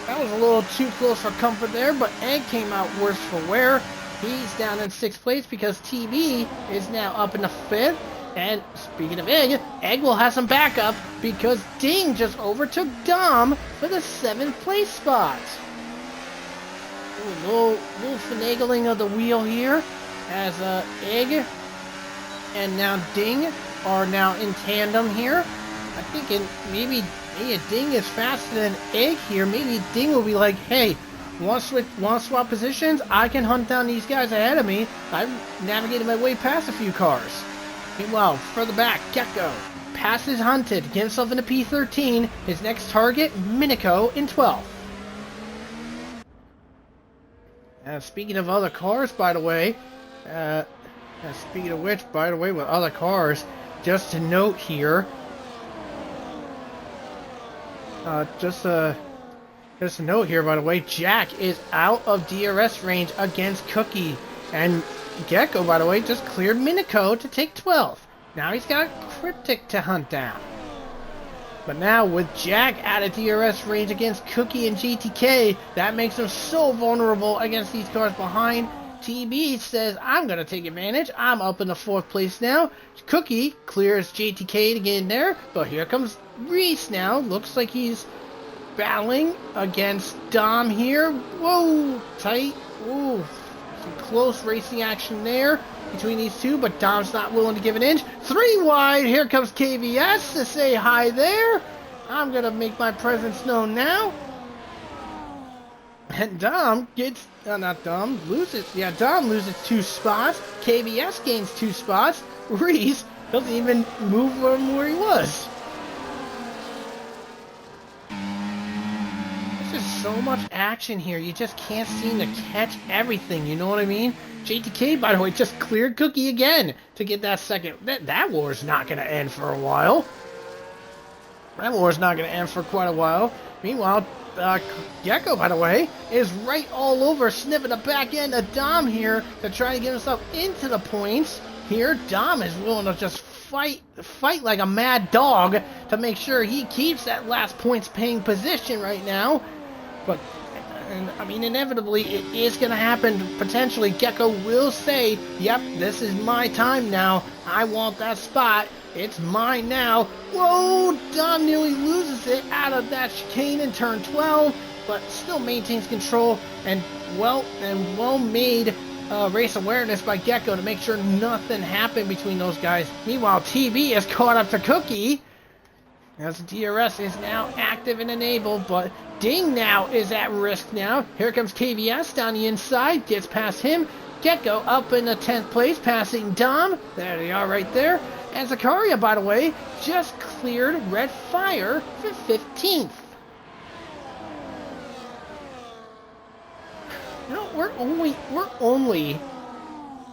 That was a little too close for comfort there, but Egg came out worse for wear. He's down in 6th place because TB is now up in the 5th. And speaking of Egg, Egg will have some backup because Ding just overtook Dom for the 7th place spot. Ooh, little finagling of the wheel here as Egg and now Ding are now in tandem here. I'm thinking maybe Ding is faster than Egg here. Maybe Ding will be like, hey, want to swap positions? I can hunt down these guys ahead of me. I've navigated my way past a few cars. Meanwhile, further back, Gecko passes Hunted, gets himself into P13. His next target, Minico, in 12th. Speaking of other cars, by the way, speaking of which, by the way, with other cars, just to note here, just a note here, by the way, Jack is out of DRS range against Cookie, and Gecko, by the way, just cleared Minico to take 12th. Now he's got Cryptic to hunt down. But now with Jack out of DRS range against Cookie and GTK, that makes him so vulnerable against these cars behind. TB says, I'm going to take advantage. I'm up in the 4th place now. Cookie clears JTK to get in there, but here comes Reese now. Looks like he's battling against Dom here. Whoa, tight. Ooh, some close racing action there between these two, but Dom's not willing to give an inch. 3 wide. Here comes KVS to say hi there. I'm going to make my presence known now. And Dom gets, not Dom, loses, yeah, Dom loses 2 spots. KVS gains 2 spots. Reese doesn't even move from where he was. There's just so much action here. You just can't seem to catch everything, you know what I mean? JTK, by the way, just cleared Cookie again to get that second. That war's not going to end for a while. That war's not going to end for quite a while. Meanwhile, Gecko, by the way, is right all over, sniffing the back end of Dom here to try to get himself into the points. Here, Dom is willing to just fight like a mad dog to make sure he keeps that last points paying position right now. But, I mean, inevitably, it is going to happen. Potentially, Gecko will say, yep, this is my time now. I want that spot. It's mine now. Whoa, Dom nearly loses it out of that chicane in turn 12, but still maintains control and well made race awareness by Gecko to make sure nothing happened between those guys. Meanwhile, TV is caught up to Cookie as DRS is now active and enabled, but Ding now is at risk now. Here comes KVS down the inside, gets past him. Gecko up in the 10th place, passing Dom. There they are right there. And Zakaria, by the way, just cleared Red Fire for 15th. You know, we're only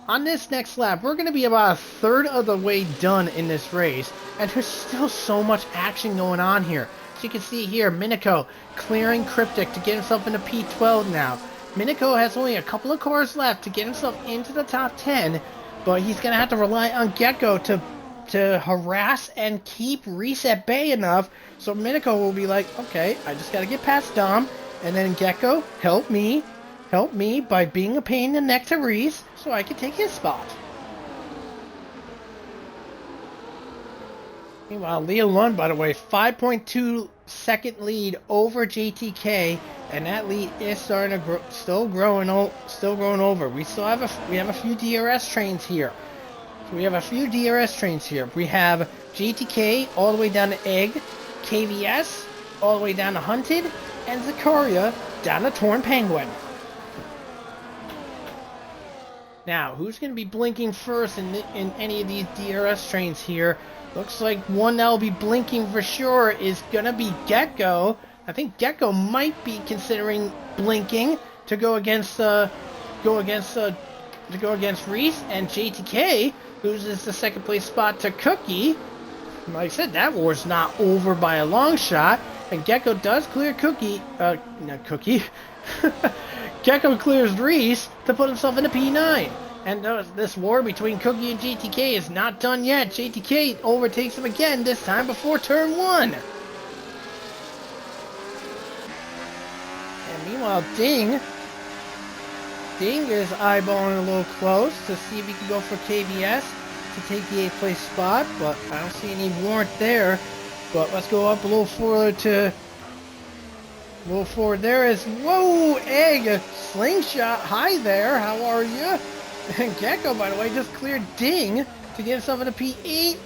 on this next lap. We're going to be about a third of the way done in this race, and there's still so much action going on here. As you can see here, Minico clearing Cryptic to get himself into P12 now. Minico has only a couple of cars left to get himself into the top 10, but he's going to have to rely on Gecko to harass and keep Reese at bay enough, so Minico will be like, okay, I just got to get past Dom, and then Gecko, help me by being a pain in the neck to Reese, so I can take his spot. Meanwhile, Leo Lund, by the way, 5.2 second lead over JTK, and that lead is starting to still growing over. We have a few DRS trains here. So we have a few DRS trains here. We have GTK all the way down to Egg, KVS all the way down to Hunted, and Zakaria down to Torn Penguin. Now, who's going to be blinking first in any of these DRS trains here? Looks like one that will be blinking for sure is going to be Gecko. I think Gecko might be considering blinking to go against Reese, and JTK loses the second place spot to Cookie. Like I said, that war's not over by a long shot, and Gecko does clear not Cookie. Gecko clears Reese to put himself into P9. And this war between Cookie and JTK is not done yet. JTK overtakes him again, this time before turn 1. And meanwhile, Ding is eyeballing a little close to see if he can go for KVS to take the 8th place spot, but I don't see any warrant there. But let's go up a little forward there is, whoa, Egg, slingshot, hi there, how are you? And Gecko, by the way, just cleared Ding to get himself into P8.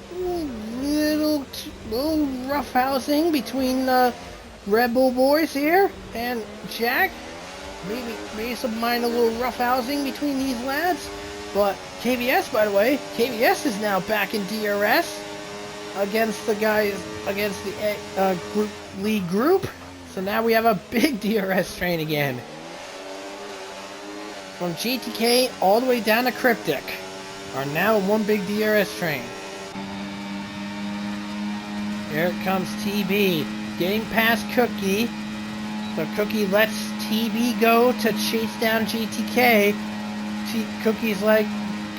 Little roughhousing between Red Bull boys here and Jack. Maybe some minor little roughhousing between these lads. But KVS, by the way, KVS is now back in DRS against the guys, against the league group. So now we have a big DRS train again. From GTK all the way down to Cryptic are now one big DRS train. Here comes TB, getting past Cookie. So Cookie lets TB go to chase down GTK. Cookie's like,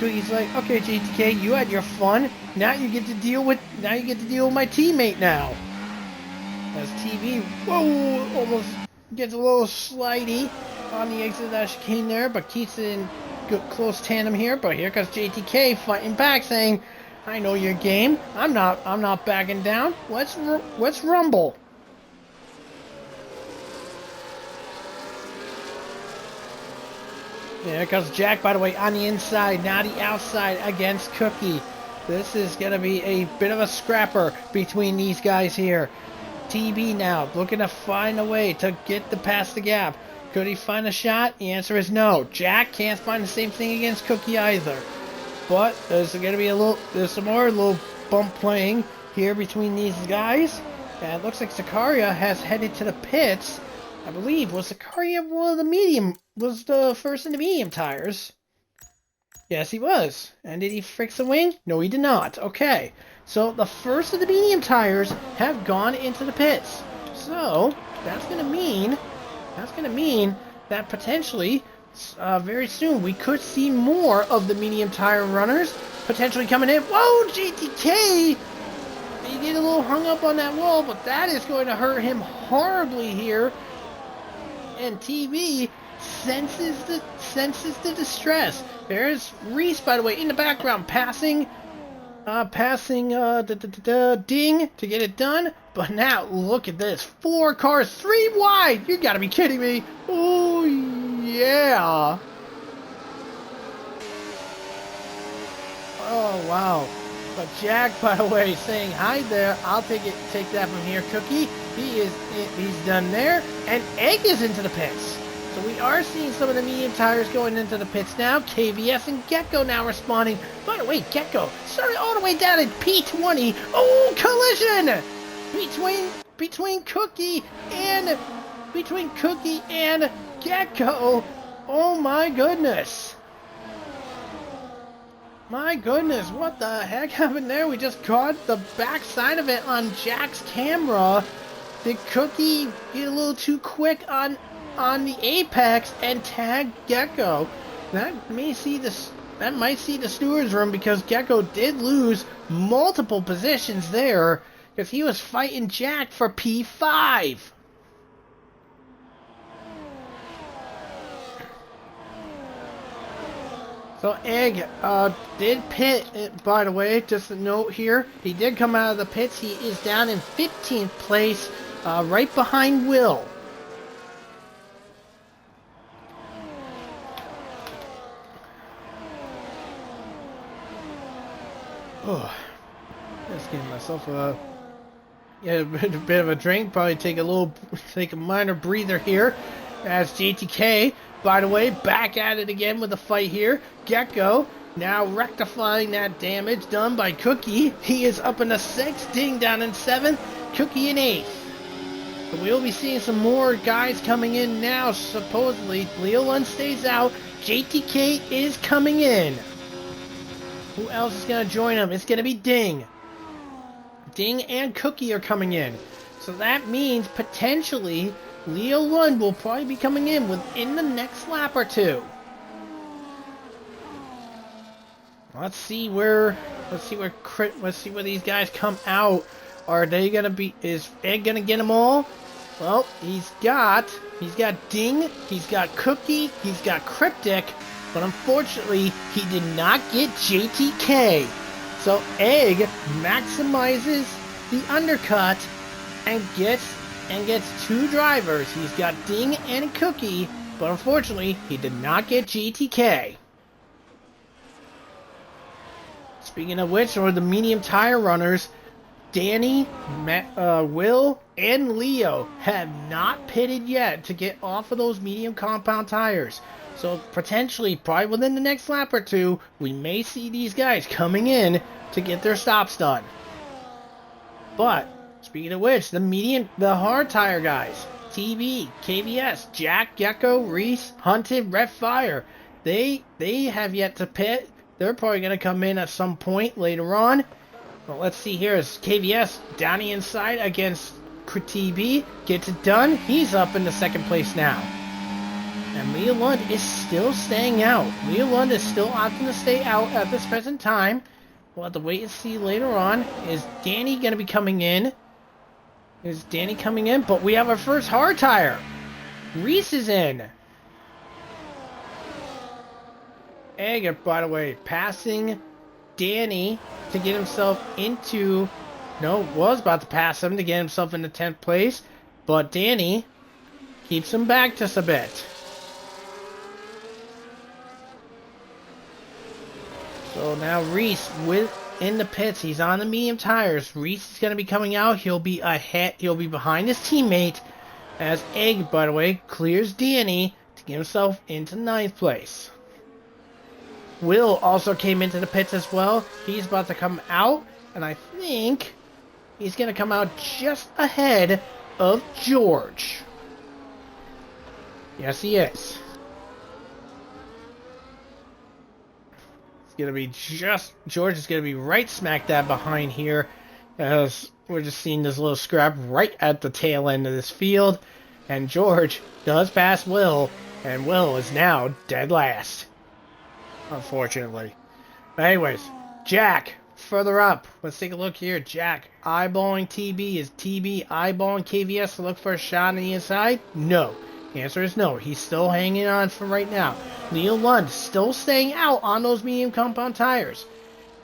okay, GTK, you had your fun. Now you get to deal with my teammate now. As TB, whoa, almost gets a little slidey on the exit of that chicane there, but keeps it in good close tandem here. But here comes JTK fighting back, saying, "I know your game. I'm not backing down. Let's rumble." Here comes Jack, by the way, on the inside, now the outside against Cookie. This is going to be a bit of a scrapper between these guys here. TB now looking to find a way to get past the gap. Could he find a shot? The answer is no. Jack can't find the same thing against Cookie either. But there's going to be there's some more little bump playing here between these guys. And it looks like Zakaria has headed to the pits. I believe, was Zakaria was the first in the medium tires? Yes, he was. And did he fix the wing? No, he did not. Okay. So the first of the medium tires have gone into the pits. So that's going to mean that potentially very soon we could see more of the medium tire runners potentially coming in. Whoa, JTK! He get a little hung up on that wall, but that is going to hurt him horribly here. And TV senses the distress. There's Reese, by the way, in the background, passing Ding to get it done. But now, look at this. 4 cars, 3 wide. You gotta be kidding me. Oh, yeah. Oh, wow. But Jack, by the way, saying hi there. I'll take that from here, Cookie. He's done there. And Egg is into the pits. So we are seeing some of the medium tires going into the pits now. KVS and Gecko now responding. By the way, Gecko started all the way down at P20. Oh, collision between Cookie and Gecko. Oh my goodness. My goodness, what the heck happened there? We just caught the backside of it on Jack's camera. Did Cookie get a little too quick on the apex and tag Gecko? That might see the steward's room, because Gecko did lose multiple positions there because he was fighting Jack for P5. So Egg did pit, by the way, just a note here. He did come out of the pits. He is down in 15th place, right behind Will. Oh, just giving myself a bit of a drink. Probably take a minor breather here. As JTK, by the way, back at it again with the fight here. Gecko now rectifying that damage done by Cookie. He is up in the 6th, Ding down in 7th, Cookie in 8th. So we'll be seeing some more guys coming in now, supposedly. Leo Lund stays out. JTK is coming in. Who else is going to join him? It's going to be Ding. Ding and Cookie are coming in. So that means potentially Leo Lund will probably be coming in within the next lap or two. Let's see where these guys come out. Are they going to be, is Egg going to get them all? Well, he's got Ding, he's got Cookie, he's got Cryptic. But unfortunately, he did not get JTK. So Egg maximizes the undercut and gets 2 drivers. He's got Ding and Cookie, but unfortunately, he did not get JTK. Speaking of which, are the medium tire runners, Danny, Will, and Leo have not pitted yet to get off of those medium compound tires. So potentially, probably within the next lap or two, we may see these guys coming in to get their stops done. But speaking of which, the hard tire guys, TB, KVS, Jack, Gecko, Reese, Hunted, Red Fire, they have yet to pit. They're probably going to come in at some point later on. Well, let's see here. Is KVS down the inside against TB, gets it done. He's up in the 2nd place now. And Leo Lund is still staying out. Leo Lund is still opting to stay out at this present time. We'll have to wait and see later on. Is Danny going to be coming in? Is Danny coming in? But we have our first hard tire. Reese is in. Egg, by the way, passing Danny to get himself into... No, was about to pass him to get himself into 10th place. But Danny keeps him back just a bit. So now Reese in the pits. He's on the medium tires. Reese is going to be coming out. He'll be ahead. He'll be behind his teammate As Egg, by the way, clears Danny to get himself into 9th place. Will also came into the pits as well. He's about to come out, and I think he's going to come out just ahead of George. Yes, he is. It's going to be George is going to be right smack dab behind here, as we're just seeing this little scrap right at the tail end of this field. And George does pass Will, and Will is now dead last, unfortunately. But anyways, Jack, further up. Let's take a look here. Jack eyeballing TB. Is TB eyeballing KVS to look for a shot on the inside? No. The answer is no. He's still hanging on for right now. Leo Lund still staying out on those medium compound tires.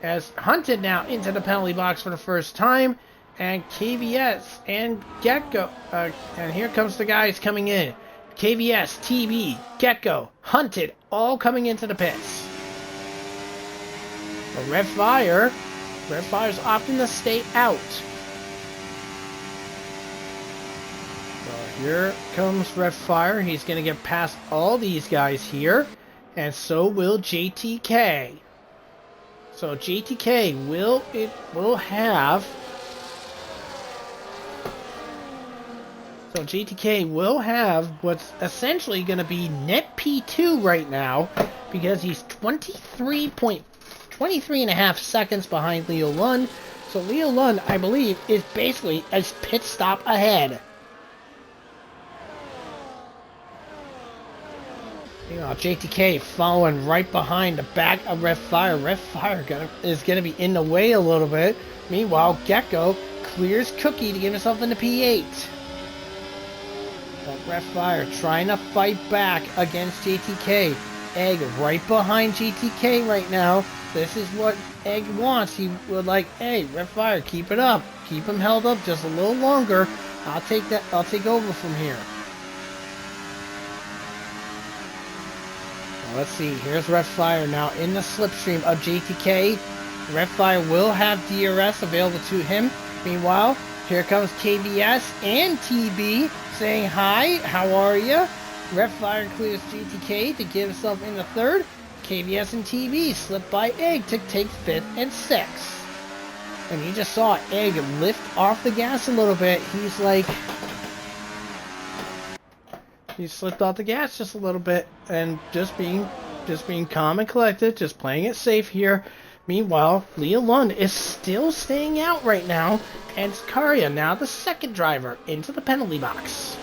As Hunted now into the penalty box for the first time. And KVS and Gecko. And here comes the guys coming in. KVS, TB, Gecko, Hunted, all coming into the pits. But Red Fire's opting to stay out. So here comes Red Fire. He's going to get past all these guys here. And so will JTK. So JTK will have... So GTK will have what's essentially going to be net P2 right now, because he's 23 and a half seconds behind Leo Lund. So Leo Lund, I believe, is basically a pit stop ahead. You know, JTK following right behind the back of Red Fire. Red Fire is going to be in the way a little bit. Meanwhile, Gecko clears Cookie to get himself into P8. But Red Fire trying to fight back against JTK. Egg right behind JTK right now. This is what Egg wants. He would like, hey, Red Fire, keep it up. Keep him held up just a little longer. I'll take over from here. Well, let's see. Here's Red Fire now in the slipstream of JTK. Red Fire will have DRS available to him. Meanwhile, here comes KVS and TB saying hi, how are you? Red Fire clears GTK to get himself into 3rd. KVS and TB slip by Egg to take 5th and 6th. And you just saw Egg lift off the gas a little bit. He's like... He slipped off the gas just a little bit and just being calm and collected, just playing it safe here. Meanwhile, Leo Lund is still staying out right now, and Karia now the second driver into the penalty box.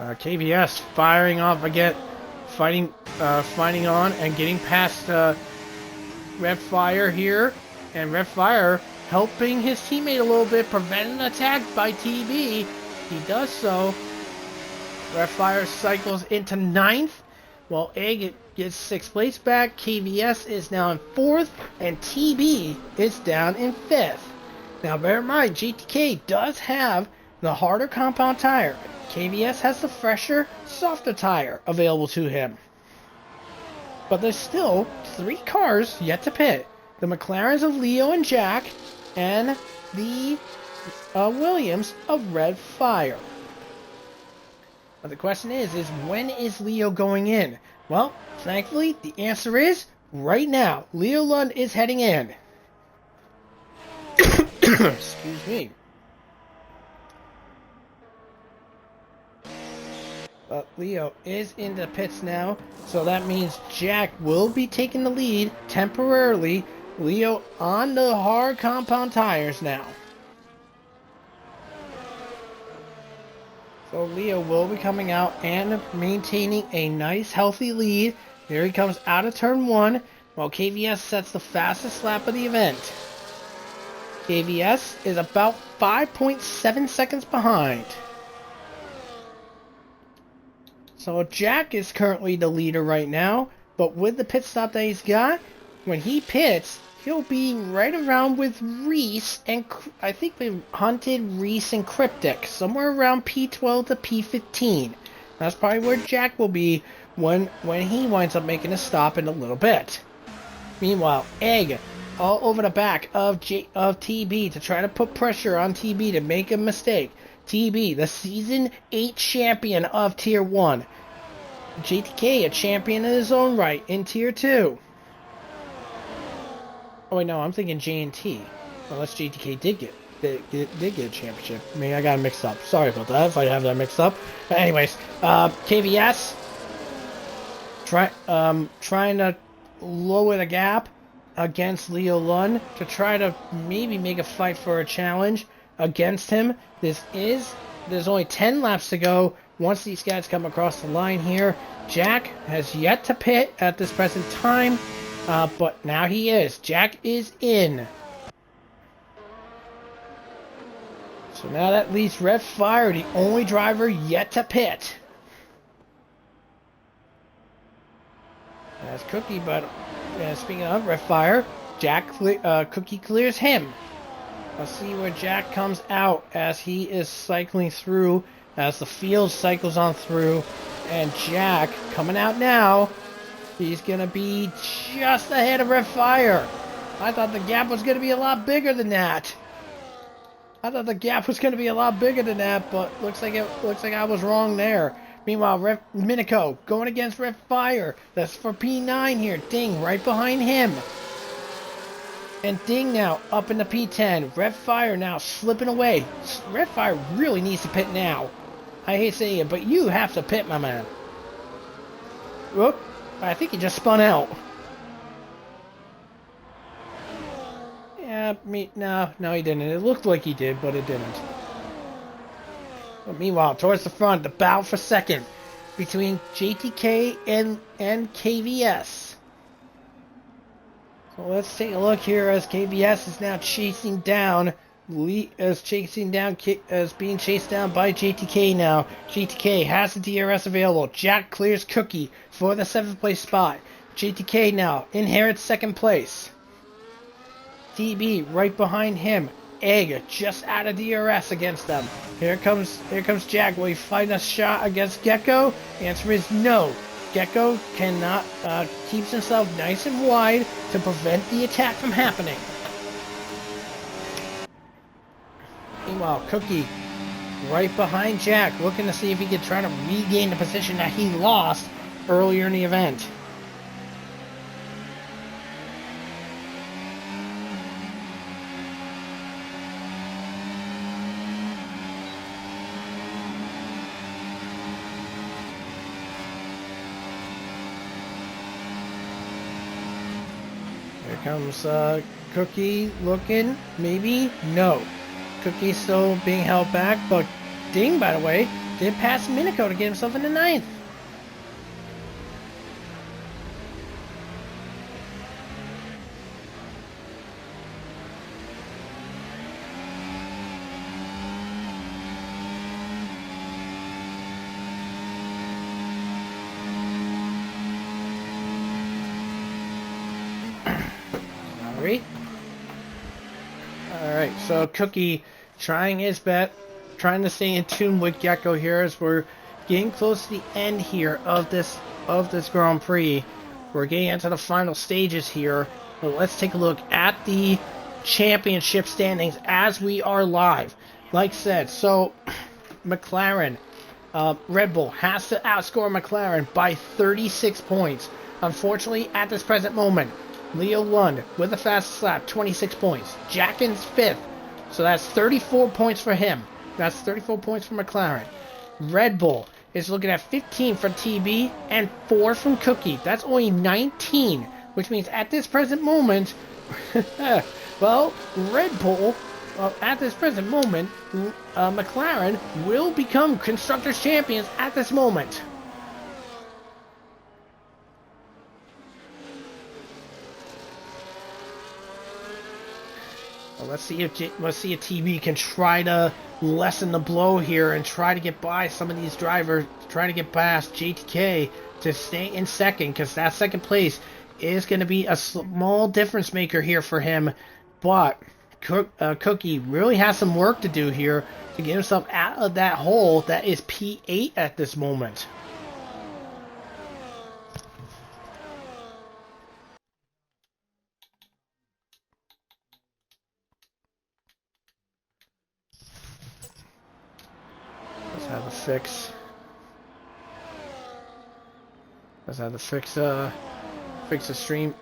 KVS firing off again, fighting on and getting past Red Fire here, and Red Fire helping his teammate a little bit, preventing an attack by TB. He does so. Red Fire cycles into 9th, while Egg gets 6th place back. KVS is now in 4th, and TB is down in 5th. Now bear in mind, GTK does have the harder compound tire. KVS has the fresher, softer tire available to him. But there's still 3 cars yet to pit. The McLarens of Leo and Jack, and the Williams of Red Fire. But the question is when is Leo going in? Well, thankfully, the answer is right now. Leo Lund is heading in. Excuse me. But Leo is in the pits now, so that means Jack will be taking the lead temporarily. Leo on the hard compound tires now. So Leo will be coming out and maintaining a nice healthy lead. There he comes out of turn 1, while KVS sets the fastest lap of the event. KVS is about 5.7 seconds behind. So Jack is currently the leader right now, but with the pit stop that he's got, when he pits, he'll be right around with Reese, and I think we Hunted, Reese, and Cryptic, somewhere around P12 to P15. That's probably where Jack will be when he winds up making a stop in a little bit. Meanwhile, Egg all over the back of TB to try to put pressure on TB to make a mistake. TB, the Season 8 champion of Tier 1. JTK, a champion in his own right in Tier 2. Oh wait, no, I'm thinking J&T. Unless JTK did get a championship. Maybe I got it mixed up. Sorry about that if I have that mixed up. But anyways, KVS trying to lower the gap against Leo Lund to try to maybe make a fight for a challenge against him. There's only 10 laps to go once these guys come across the line here. Jack has yet to pit at this present time, but now he is. Jack is in. So now that leaves Red Fire, the only driver yet to pit. That's Cookie, but speaking of Red Fire, Cookie clears him. Let's see where Jack comes out as he is cycling through, as the field cycles on through, and Jack coming out now. He's gonna be just ahead of Red Fire. I thought the gap was gonna be a lot bigger than that. But looks like I was wrong there. Meanwhile, Minico going against Red Fire. That's for P9 here. Ding right behind him. And Ding now up in the P10. Red Fire now slipping away. Red Fire really needs to pit now. I hate saying it, but you have to pit, my man. Whoop. I think he just spun out. Yeah, no, he didn't. It looked like he did, but it didn't. But meanwhile, towards the front, the battle for second between JTK and KVS. So let's take a look here as KVS is now chasing down, being chased down by JTK now. JTK has the DRS available. Jack clears Cookie for the 7th place spot. JTK now inherits 2nd place. TB right behind him. Egg just out of DRS against them. Here comes Jack. Will he find a shot against Gecko? The answer is no. Gecko cannot keeps himself nice and wide to prevent the attack from happening. Meanwhile, Cookie right behind Jack, looking to see if he could try to regain the position that he lost earlier in the event. Here comes Cookie looking, maybe, no. Cookie still being held back, but Ding, by the way, did pass Minico to get himself in the 9th. Alright, so Cookie trying his best, trying to stay in tune with Gecko here as we're getting close to the end here of this Grand Prix. We're getting into the final stages here. But let's take a look at the championship standings as we are live. Like I said, so McLaren, Red Bull has to outscore McLaren by 36 points. Unfortunately, at this present moment, Leo Lund with the fastest lap, 26 points. Jack in 5th, so that's 34 points for him. That's 34 points for McLaren. Red Bull is looking at 15 from TB and 4 from Cookie. That's only 19, which means at this present moment, well, Red Bull, at this present moment, McLaren will become Constructors' Champions at this moment. Well, let's see if TB can try to lessen the blow here and try to get by some of these drivers, try to get past JTK to stay in 2nd, because that 2nd place is going to be a small difference maker here for him. But Cookie really has some work to do here to get himself out of that hole that is P8 at this moment. fix. I had to fix the stream.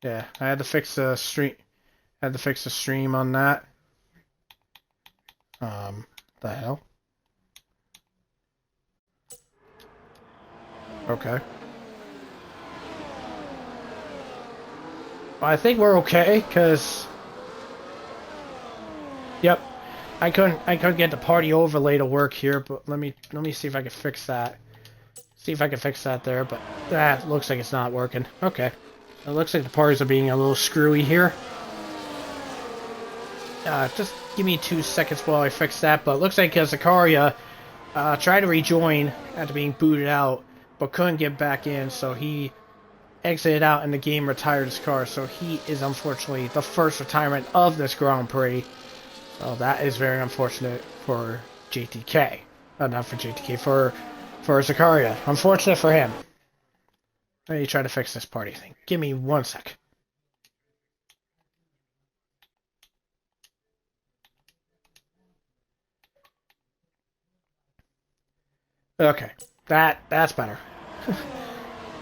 Yeah, I had to fix the stream. Had to fix the stream on that. The hell? Okay. Well, I think we're okay, cause. Yep, I couldn't get the party overlay to work here, but let me see if I can fix that. See if I can fix that there, but that looks like it's not working. Okay. It looks like the parties are being a little screwy here. Just give me 2 seconds while I fix that, but it looks like Zakaria tried to rejoin after being booted out, but couldn't get back in, so he exited out and the game retired his car, so he is unfortunately the first retirement of this Grand Prix. So that is very unfortunate for JTK. Not for JTK, for Zakaria. Unfortunate for him. Let me try to fix this party thing. Give me 1 sec. Okay, that's better.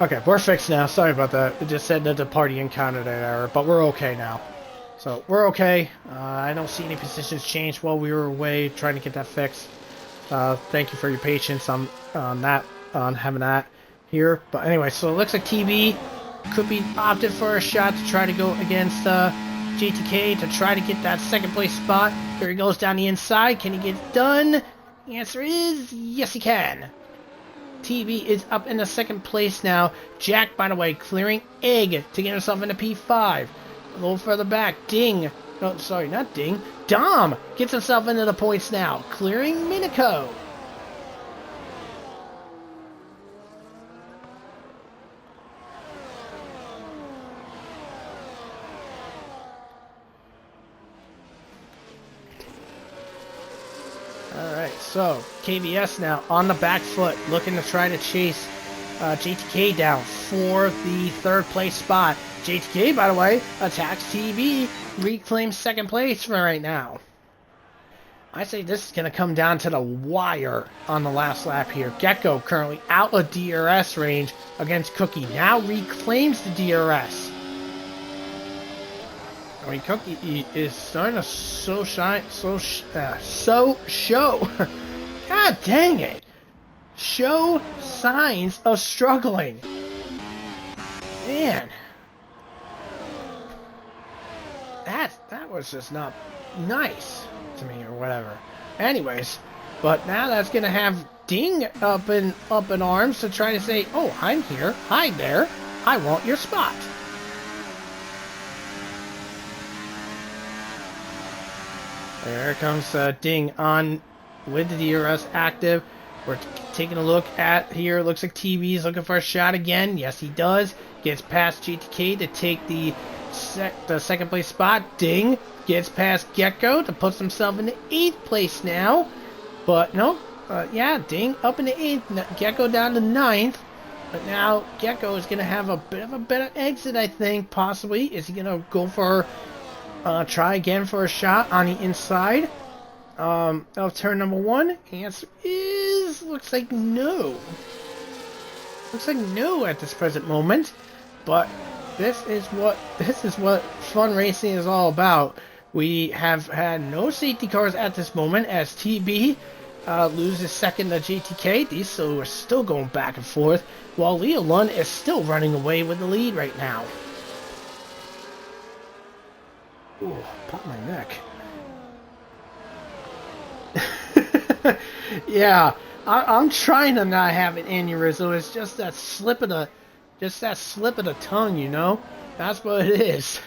Okay, we're fixed now. Sorry about that. It just said that the party encountered an error, but we're okay now. So we're okay. I don't see any positions change while we were away trying to get that fixed. Thank you for your patience on having that here. But anyway, so it looks like TB could be opted for a shot to try to go against JTK to try to get that second place spot. Here he goes down the inside. Can he get it done? The answer is yes, he can. TB is up in the second place now. Jack, by the way, clearing Egg to get himself into P5. A little further back, Ding. No, sorry, not Ding. Dom gets himself into the points now, clearing Minico. Alright, so KVS now on the back foot, looking to try to chase JTK down for the third place spot. JTK, by the way, attacks TB, reclaims second place for right now. I say this is going to come down to the wire on the last lap here. Gecko currently out of DRS range against Cookie. Now reclaims the DRS. I mean, Cookie is starting to show. God dang it. Show signs of struggling. Man. That was just not nice to me or whatever. Anyways, but now that's gonna have Ding up in arms to try to say, oh, I'm here, hi there, I want your spot. There comes Ding on with the DRS active. We're taking a look at here. Looks like TV's looking for a shot again. Yes, he does. Gets past GTK to take the second place spot. Ding gets past Gecko to put himself in the 8th place now. But no, yeah, Ding up in the 8th. Gecko down to 9th. But now Gecko is going to have a bit of a better exit, I think, possibly. Is he going to go for try again for a shot on the inside of turn number 1? Answer is looks like no. Looks like no at this present moment. But this is what fun racing is all about. We have had no safety cars at this moment as TB loses second to GTK. These two are still going back and forth, while Leo Lund is still running away with the lead right now. Ooh, pop my neck. Yeah, I'm trying to not have an aneurysm. It's just that slip of the tongue, you know. That's what it is.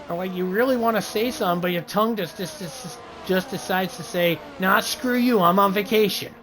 Or like you really want to say something, but your tongue just decides to say, "Nah, screw you. I'm on vacation."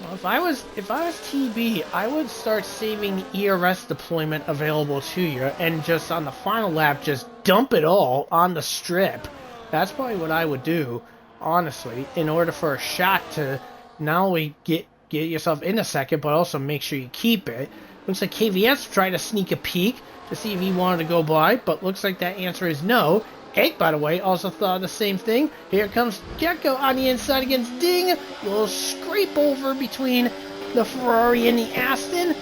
Well, if I was TB, I would start saving ERS deployment available to you, and just on the final lap, just dump it all on the strip. That's probably what I would do, honestly, in order for a shot to not only get yourself in a second, but also make sure you keep it. Looks like KVS tried to sneak a peek, to see if he wanted to go by, but looks like that answer is no. Egg, by the way, also thought the same thing. Here comes Gecko on the inside against Ding. Little scrape over between the Ferrari and the Aston.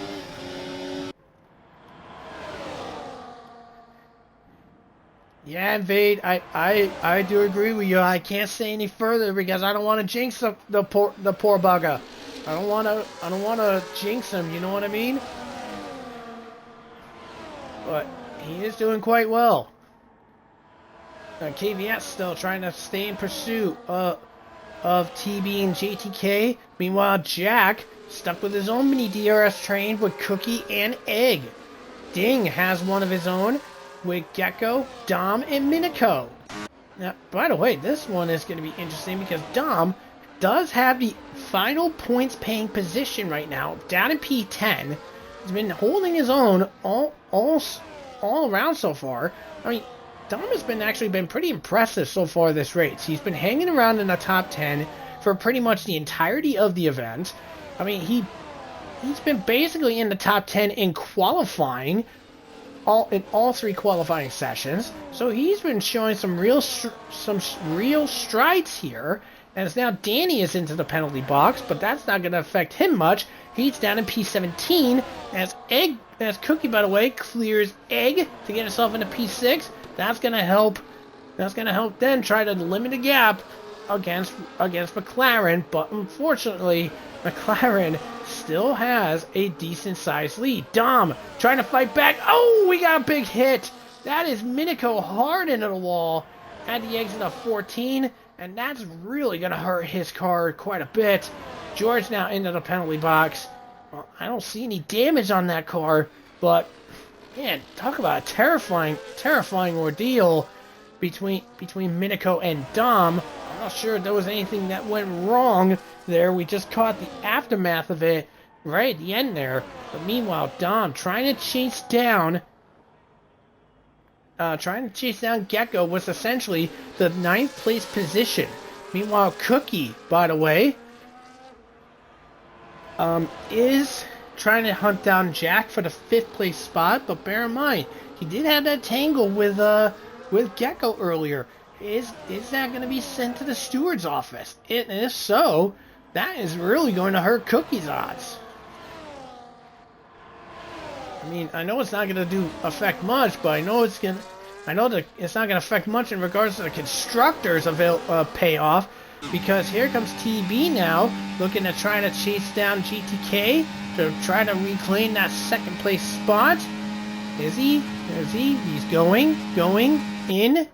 Yeah, Vade, I do agree with you. I can't say any further because I don't want to jinx the poor bugger. I don't want to jinx him. You know what I mean? But he is doing quite well. KVS still trying to stay in pursuit of TB and JTK. Meanwhile, Jack stuck with his own mini DRS train with Cookie and Egg. Ding has one of his own with Gecko, Dom, and Minico. Now, by the way, this one is going to be interesting because Dom does have the final points paying position right now, down in P10. He's been holding his own all around so far. I mean, Dom has been pretty impressive so far this race. He's been hanging around in the top 10 for pretty much the entirety of the event. I mean, he's been basically in the top 10 in qualifying, in all three qualifying sessions. So he's been showing some real strides here. As now Danny is into the penalty box, but that's not going to affect him much. He's down in P17 as Cookie, by the way, clears Egg to get himself into P6. That's going to help. That's going to help then try to limit the gap against McLaren, but unfortunately, McLaren still has a decent-sized lead. Dom trying to fight back. Oh, we got a big hit. That is Minico hard into the wall at the exit of 14, and that's really going to hurt his car quite a bit. George now into the penalty box. Well, I don't see any damage on that car, but man, talk about a terrifying ordeal between Minico and Dom. I'm not sure if there was anything that went wrong there. We just caught the aftermath of it right at the end there. But meanwhile, Dom trying to chase down Gecko was essentially the 9th place position. Meanwhile, Cookie, by the way, is trying to hunt down Jack for the 5th place spot. But bear in mind, he did have that tangle with Gecko earlier. Is that going to be sent to the steward's office? And if so, that is really going to hurt Cookie's odds. I mean, I know it's not going to affect much, but I know that it's not going to affect much in regards to the constructors' payoff, because here comes TB now, looking to try to chase down GTK to try to reclaim that 2nd place spot. Is he? He's going, in,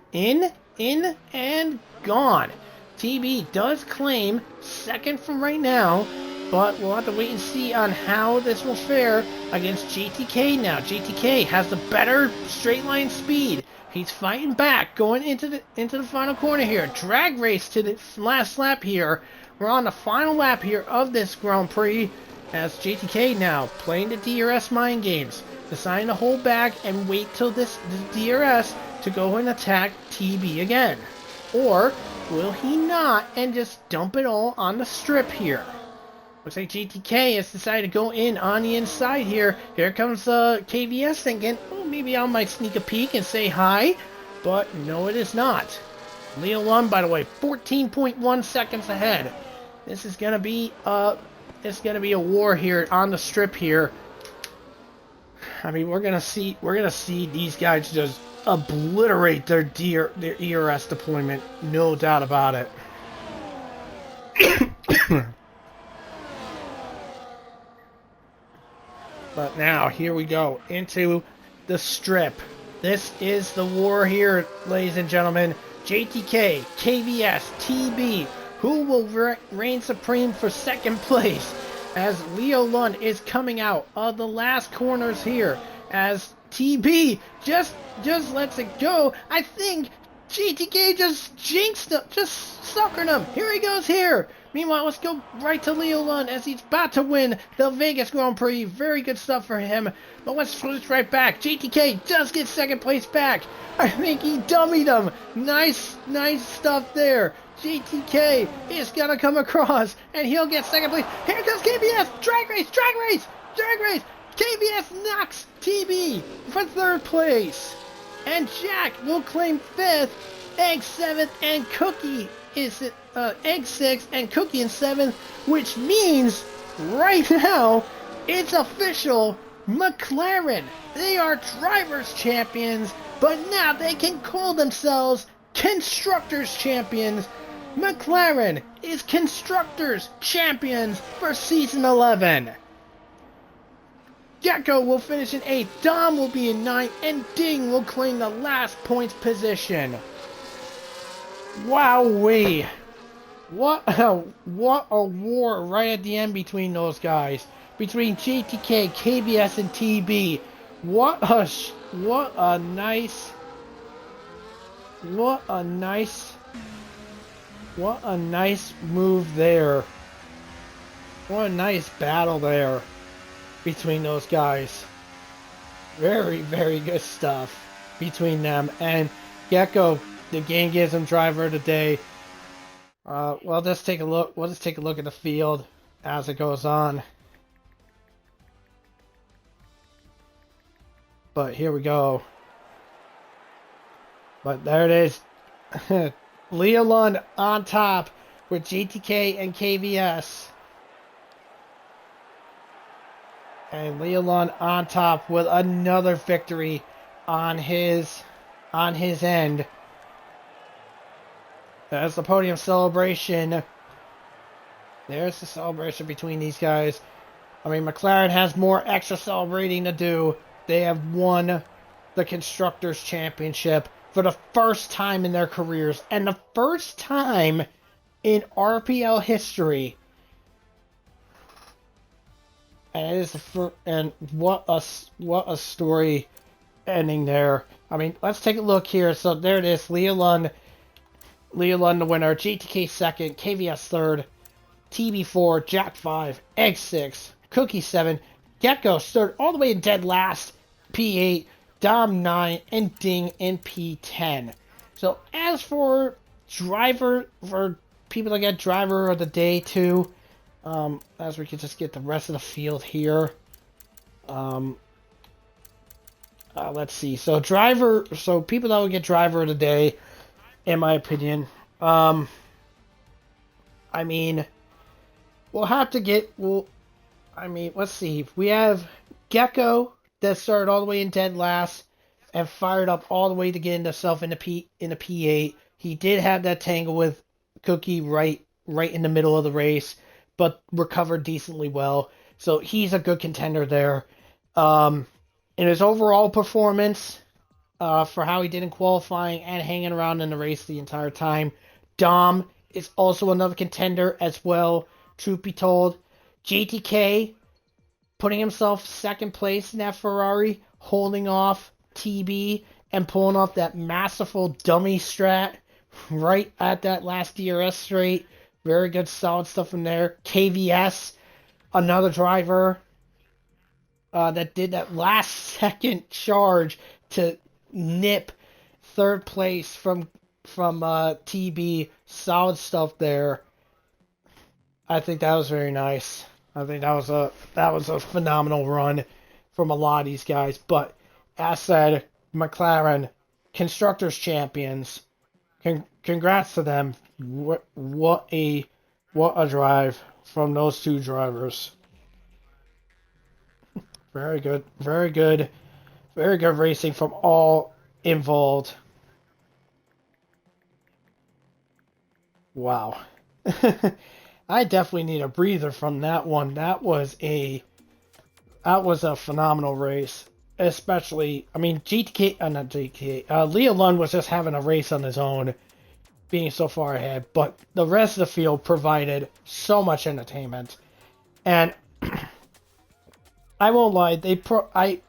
and gone. TB does claim 2nd from right now, but we'll have to wait and see on how this will fare against JTK now. JTK has the better straight line speed. He's fighting back, going into the final corner here. Drag race to the last lap here. We're on the final lap here of this Grand Prix, as JTK now playing the DRS mind games, deciding to hold back and wait till this DRS to go and attack TB again. Or will he not and just dump it all on the strip here? Looks like GTK has decided to go in on the inside here. Here comes KVS thinking, oh, maybe I might sneak a peek and say hi. But no, it is not. Leo Lund, by the way, 14.1 seconds ahead. This is gonna be a war here on the strip here. I mean, we're gonna see these guys just obliterate their ERS deployment, no doubt about it. But now, here we go, into the strip. This is the war here, ladies and gentlemen. JTK, KVS, TB, who will reign supreme for 2nd place? As Leo Lund is coming out of the last corners here. As TB just lets it go. I think JTK just jinxed him, just suckered him. Here he goes here. Meanwhile, let's go right to Leo Lund as he's about to win the Vegas Grand Prix. Very good stuff for him. But let's switch right back. JTK does get 2nd place back. I think he dummied him. Nice stuff there. JTK is going to come across, and he'll get 2nd place. Here comes KBS. Drag race. KBS knocks TB for 3rd place. And Jack will claim 5th. Egg 7th and Cookie is Egg 6th and Cookie in 7th, which means right now it's official. McLaren, they are drivers champions, but now they can call themselves constructors champions. McLaren is constructors champions for season 11. Gecko will finish in 8th, Dom will be in 9th, and Ding will claim the last points position. Wowee! What a war right at the end between those guys. Between JTK, KBS, and TB. What a nice move there. What a nice battle there between those guys. Very, very good stuff between them. And Gecko, the game gives him driver of the day. We'll just take a look at the field as it goes on. But here we go. But there it is. Leolund on top with GTK and KVS. And Leolund on top with another victory on his end. There's the podium celebration. There's the celebration between these guys. I mean, McLaren has more extra celebrating to do. They have won the Constructors' Championship for the first time in their careers. And the first time in RPL history. And it is what a story ending there. I mean, let's take a look here. So there it is. Leolund the winner. GTK 2nd. KVS 3rd. TB 4. Jack 5. Egg 6. Cookie 7. Gecko 3rd. All the way in dead last. P8. Dom 9. And Ding in P10. So as for people that get driver of the day too, as we can just get the rest of the field here. Let's see. So people that would get driver of the day, in my opinion. I mean, let's see. We have Gecko that started all the way in dead last and fired up all the way to get himself in the P8. He did have that tangle with Cookie right in the middle of the race, but recovered decently well. So he's a good contender there. In his overall performance, for how he did in qualifying and hanging around in the race the entire time, Dom is also another contender as well, truth be told. JTK putting himself 2nd place in that Ferrari, holding off TB and pulling off that masterful dummy strat right at that last DRS straight. Very good, solid stuff in there. KVS, another driver that did that last second charge to nip 3rd place from TB. Solid stuff there. I think that was very nice. I think that was a phenomenal run from a lot of these guys. But as said, McLaren, Constructors champions. Congrats to them. What a drive from those two drivers. Very good racing from all involved. Wow. I definitely need a breather from that one. That was a phenomenal race. Especially, I mean, Leolund was just having a race on his own, being so far ahead, but the rest of the field provided so much entertainment. And I won't lie, I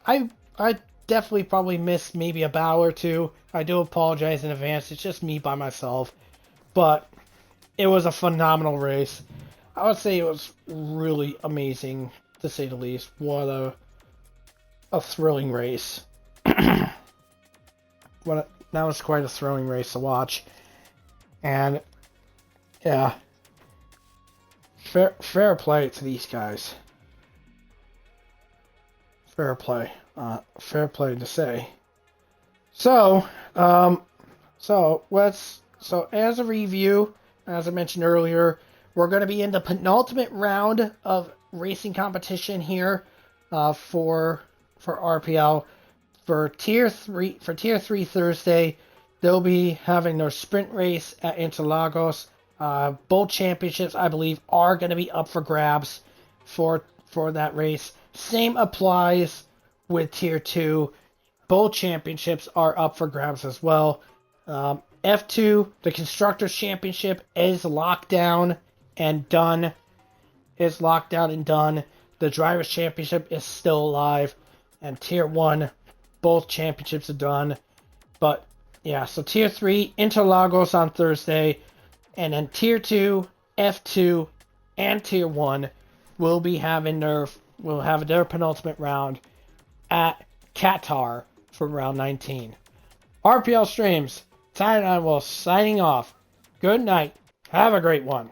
definitely probably missed maybe a battle or two. I do apologize in advance. It's just me by myself. But it was a phenomenal race. I would say it was really amazing, to say the least. What a thrilling race. That was quite a thrilling race to watch. And yeah, fair play to these guys. Fair play to say. So, so as a review, as I mentioned earlier, we're going to be in the penultimate round of racing competition here for RPL. For tier 3 Thursday, they'll be having their sprint race at Interlagos. Both championships, I believe, are going to be up for grabs for that race. Same applies with tier 2. Both championships are up for grabs as well. F2, the Constructors Championship, is locked down and done. The Drivers' Championship is still alive. And Tier 1, both championships are done. But, yeah, so Tier 3, Interlagos on Thursday. And then Tier 2, F2, and Tier 1 will have their penultimate round at Qatar for round 19. RPL Streams, Ty and I will signing off. Good night. Have a great one.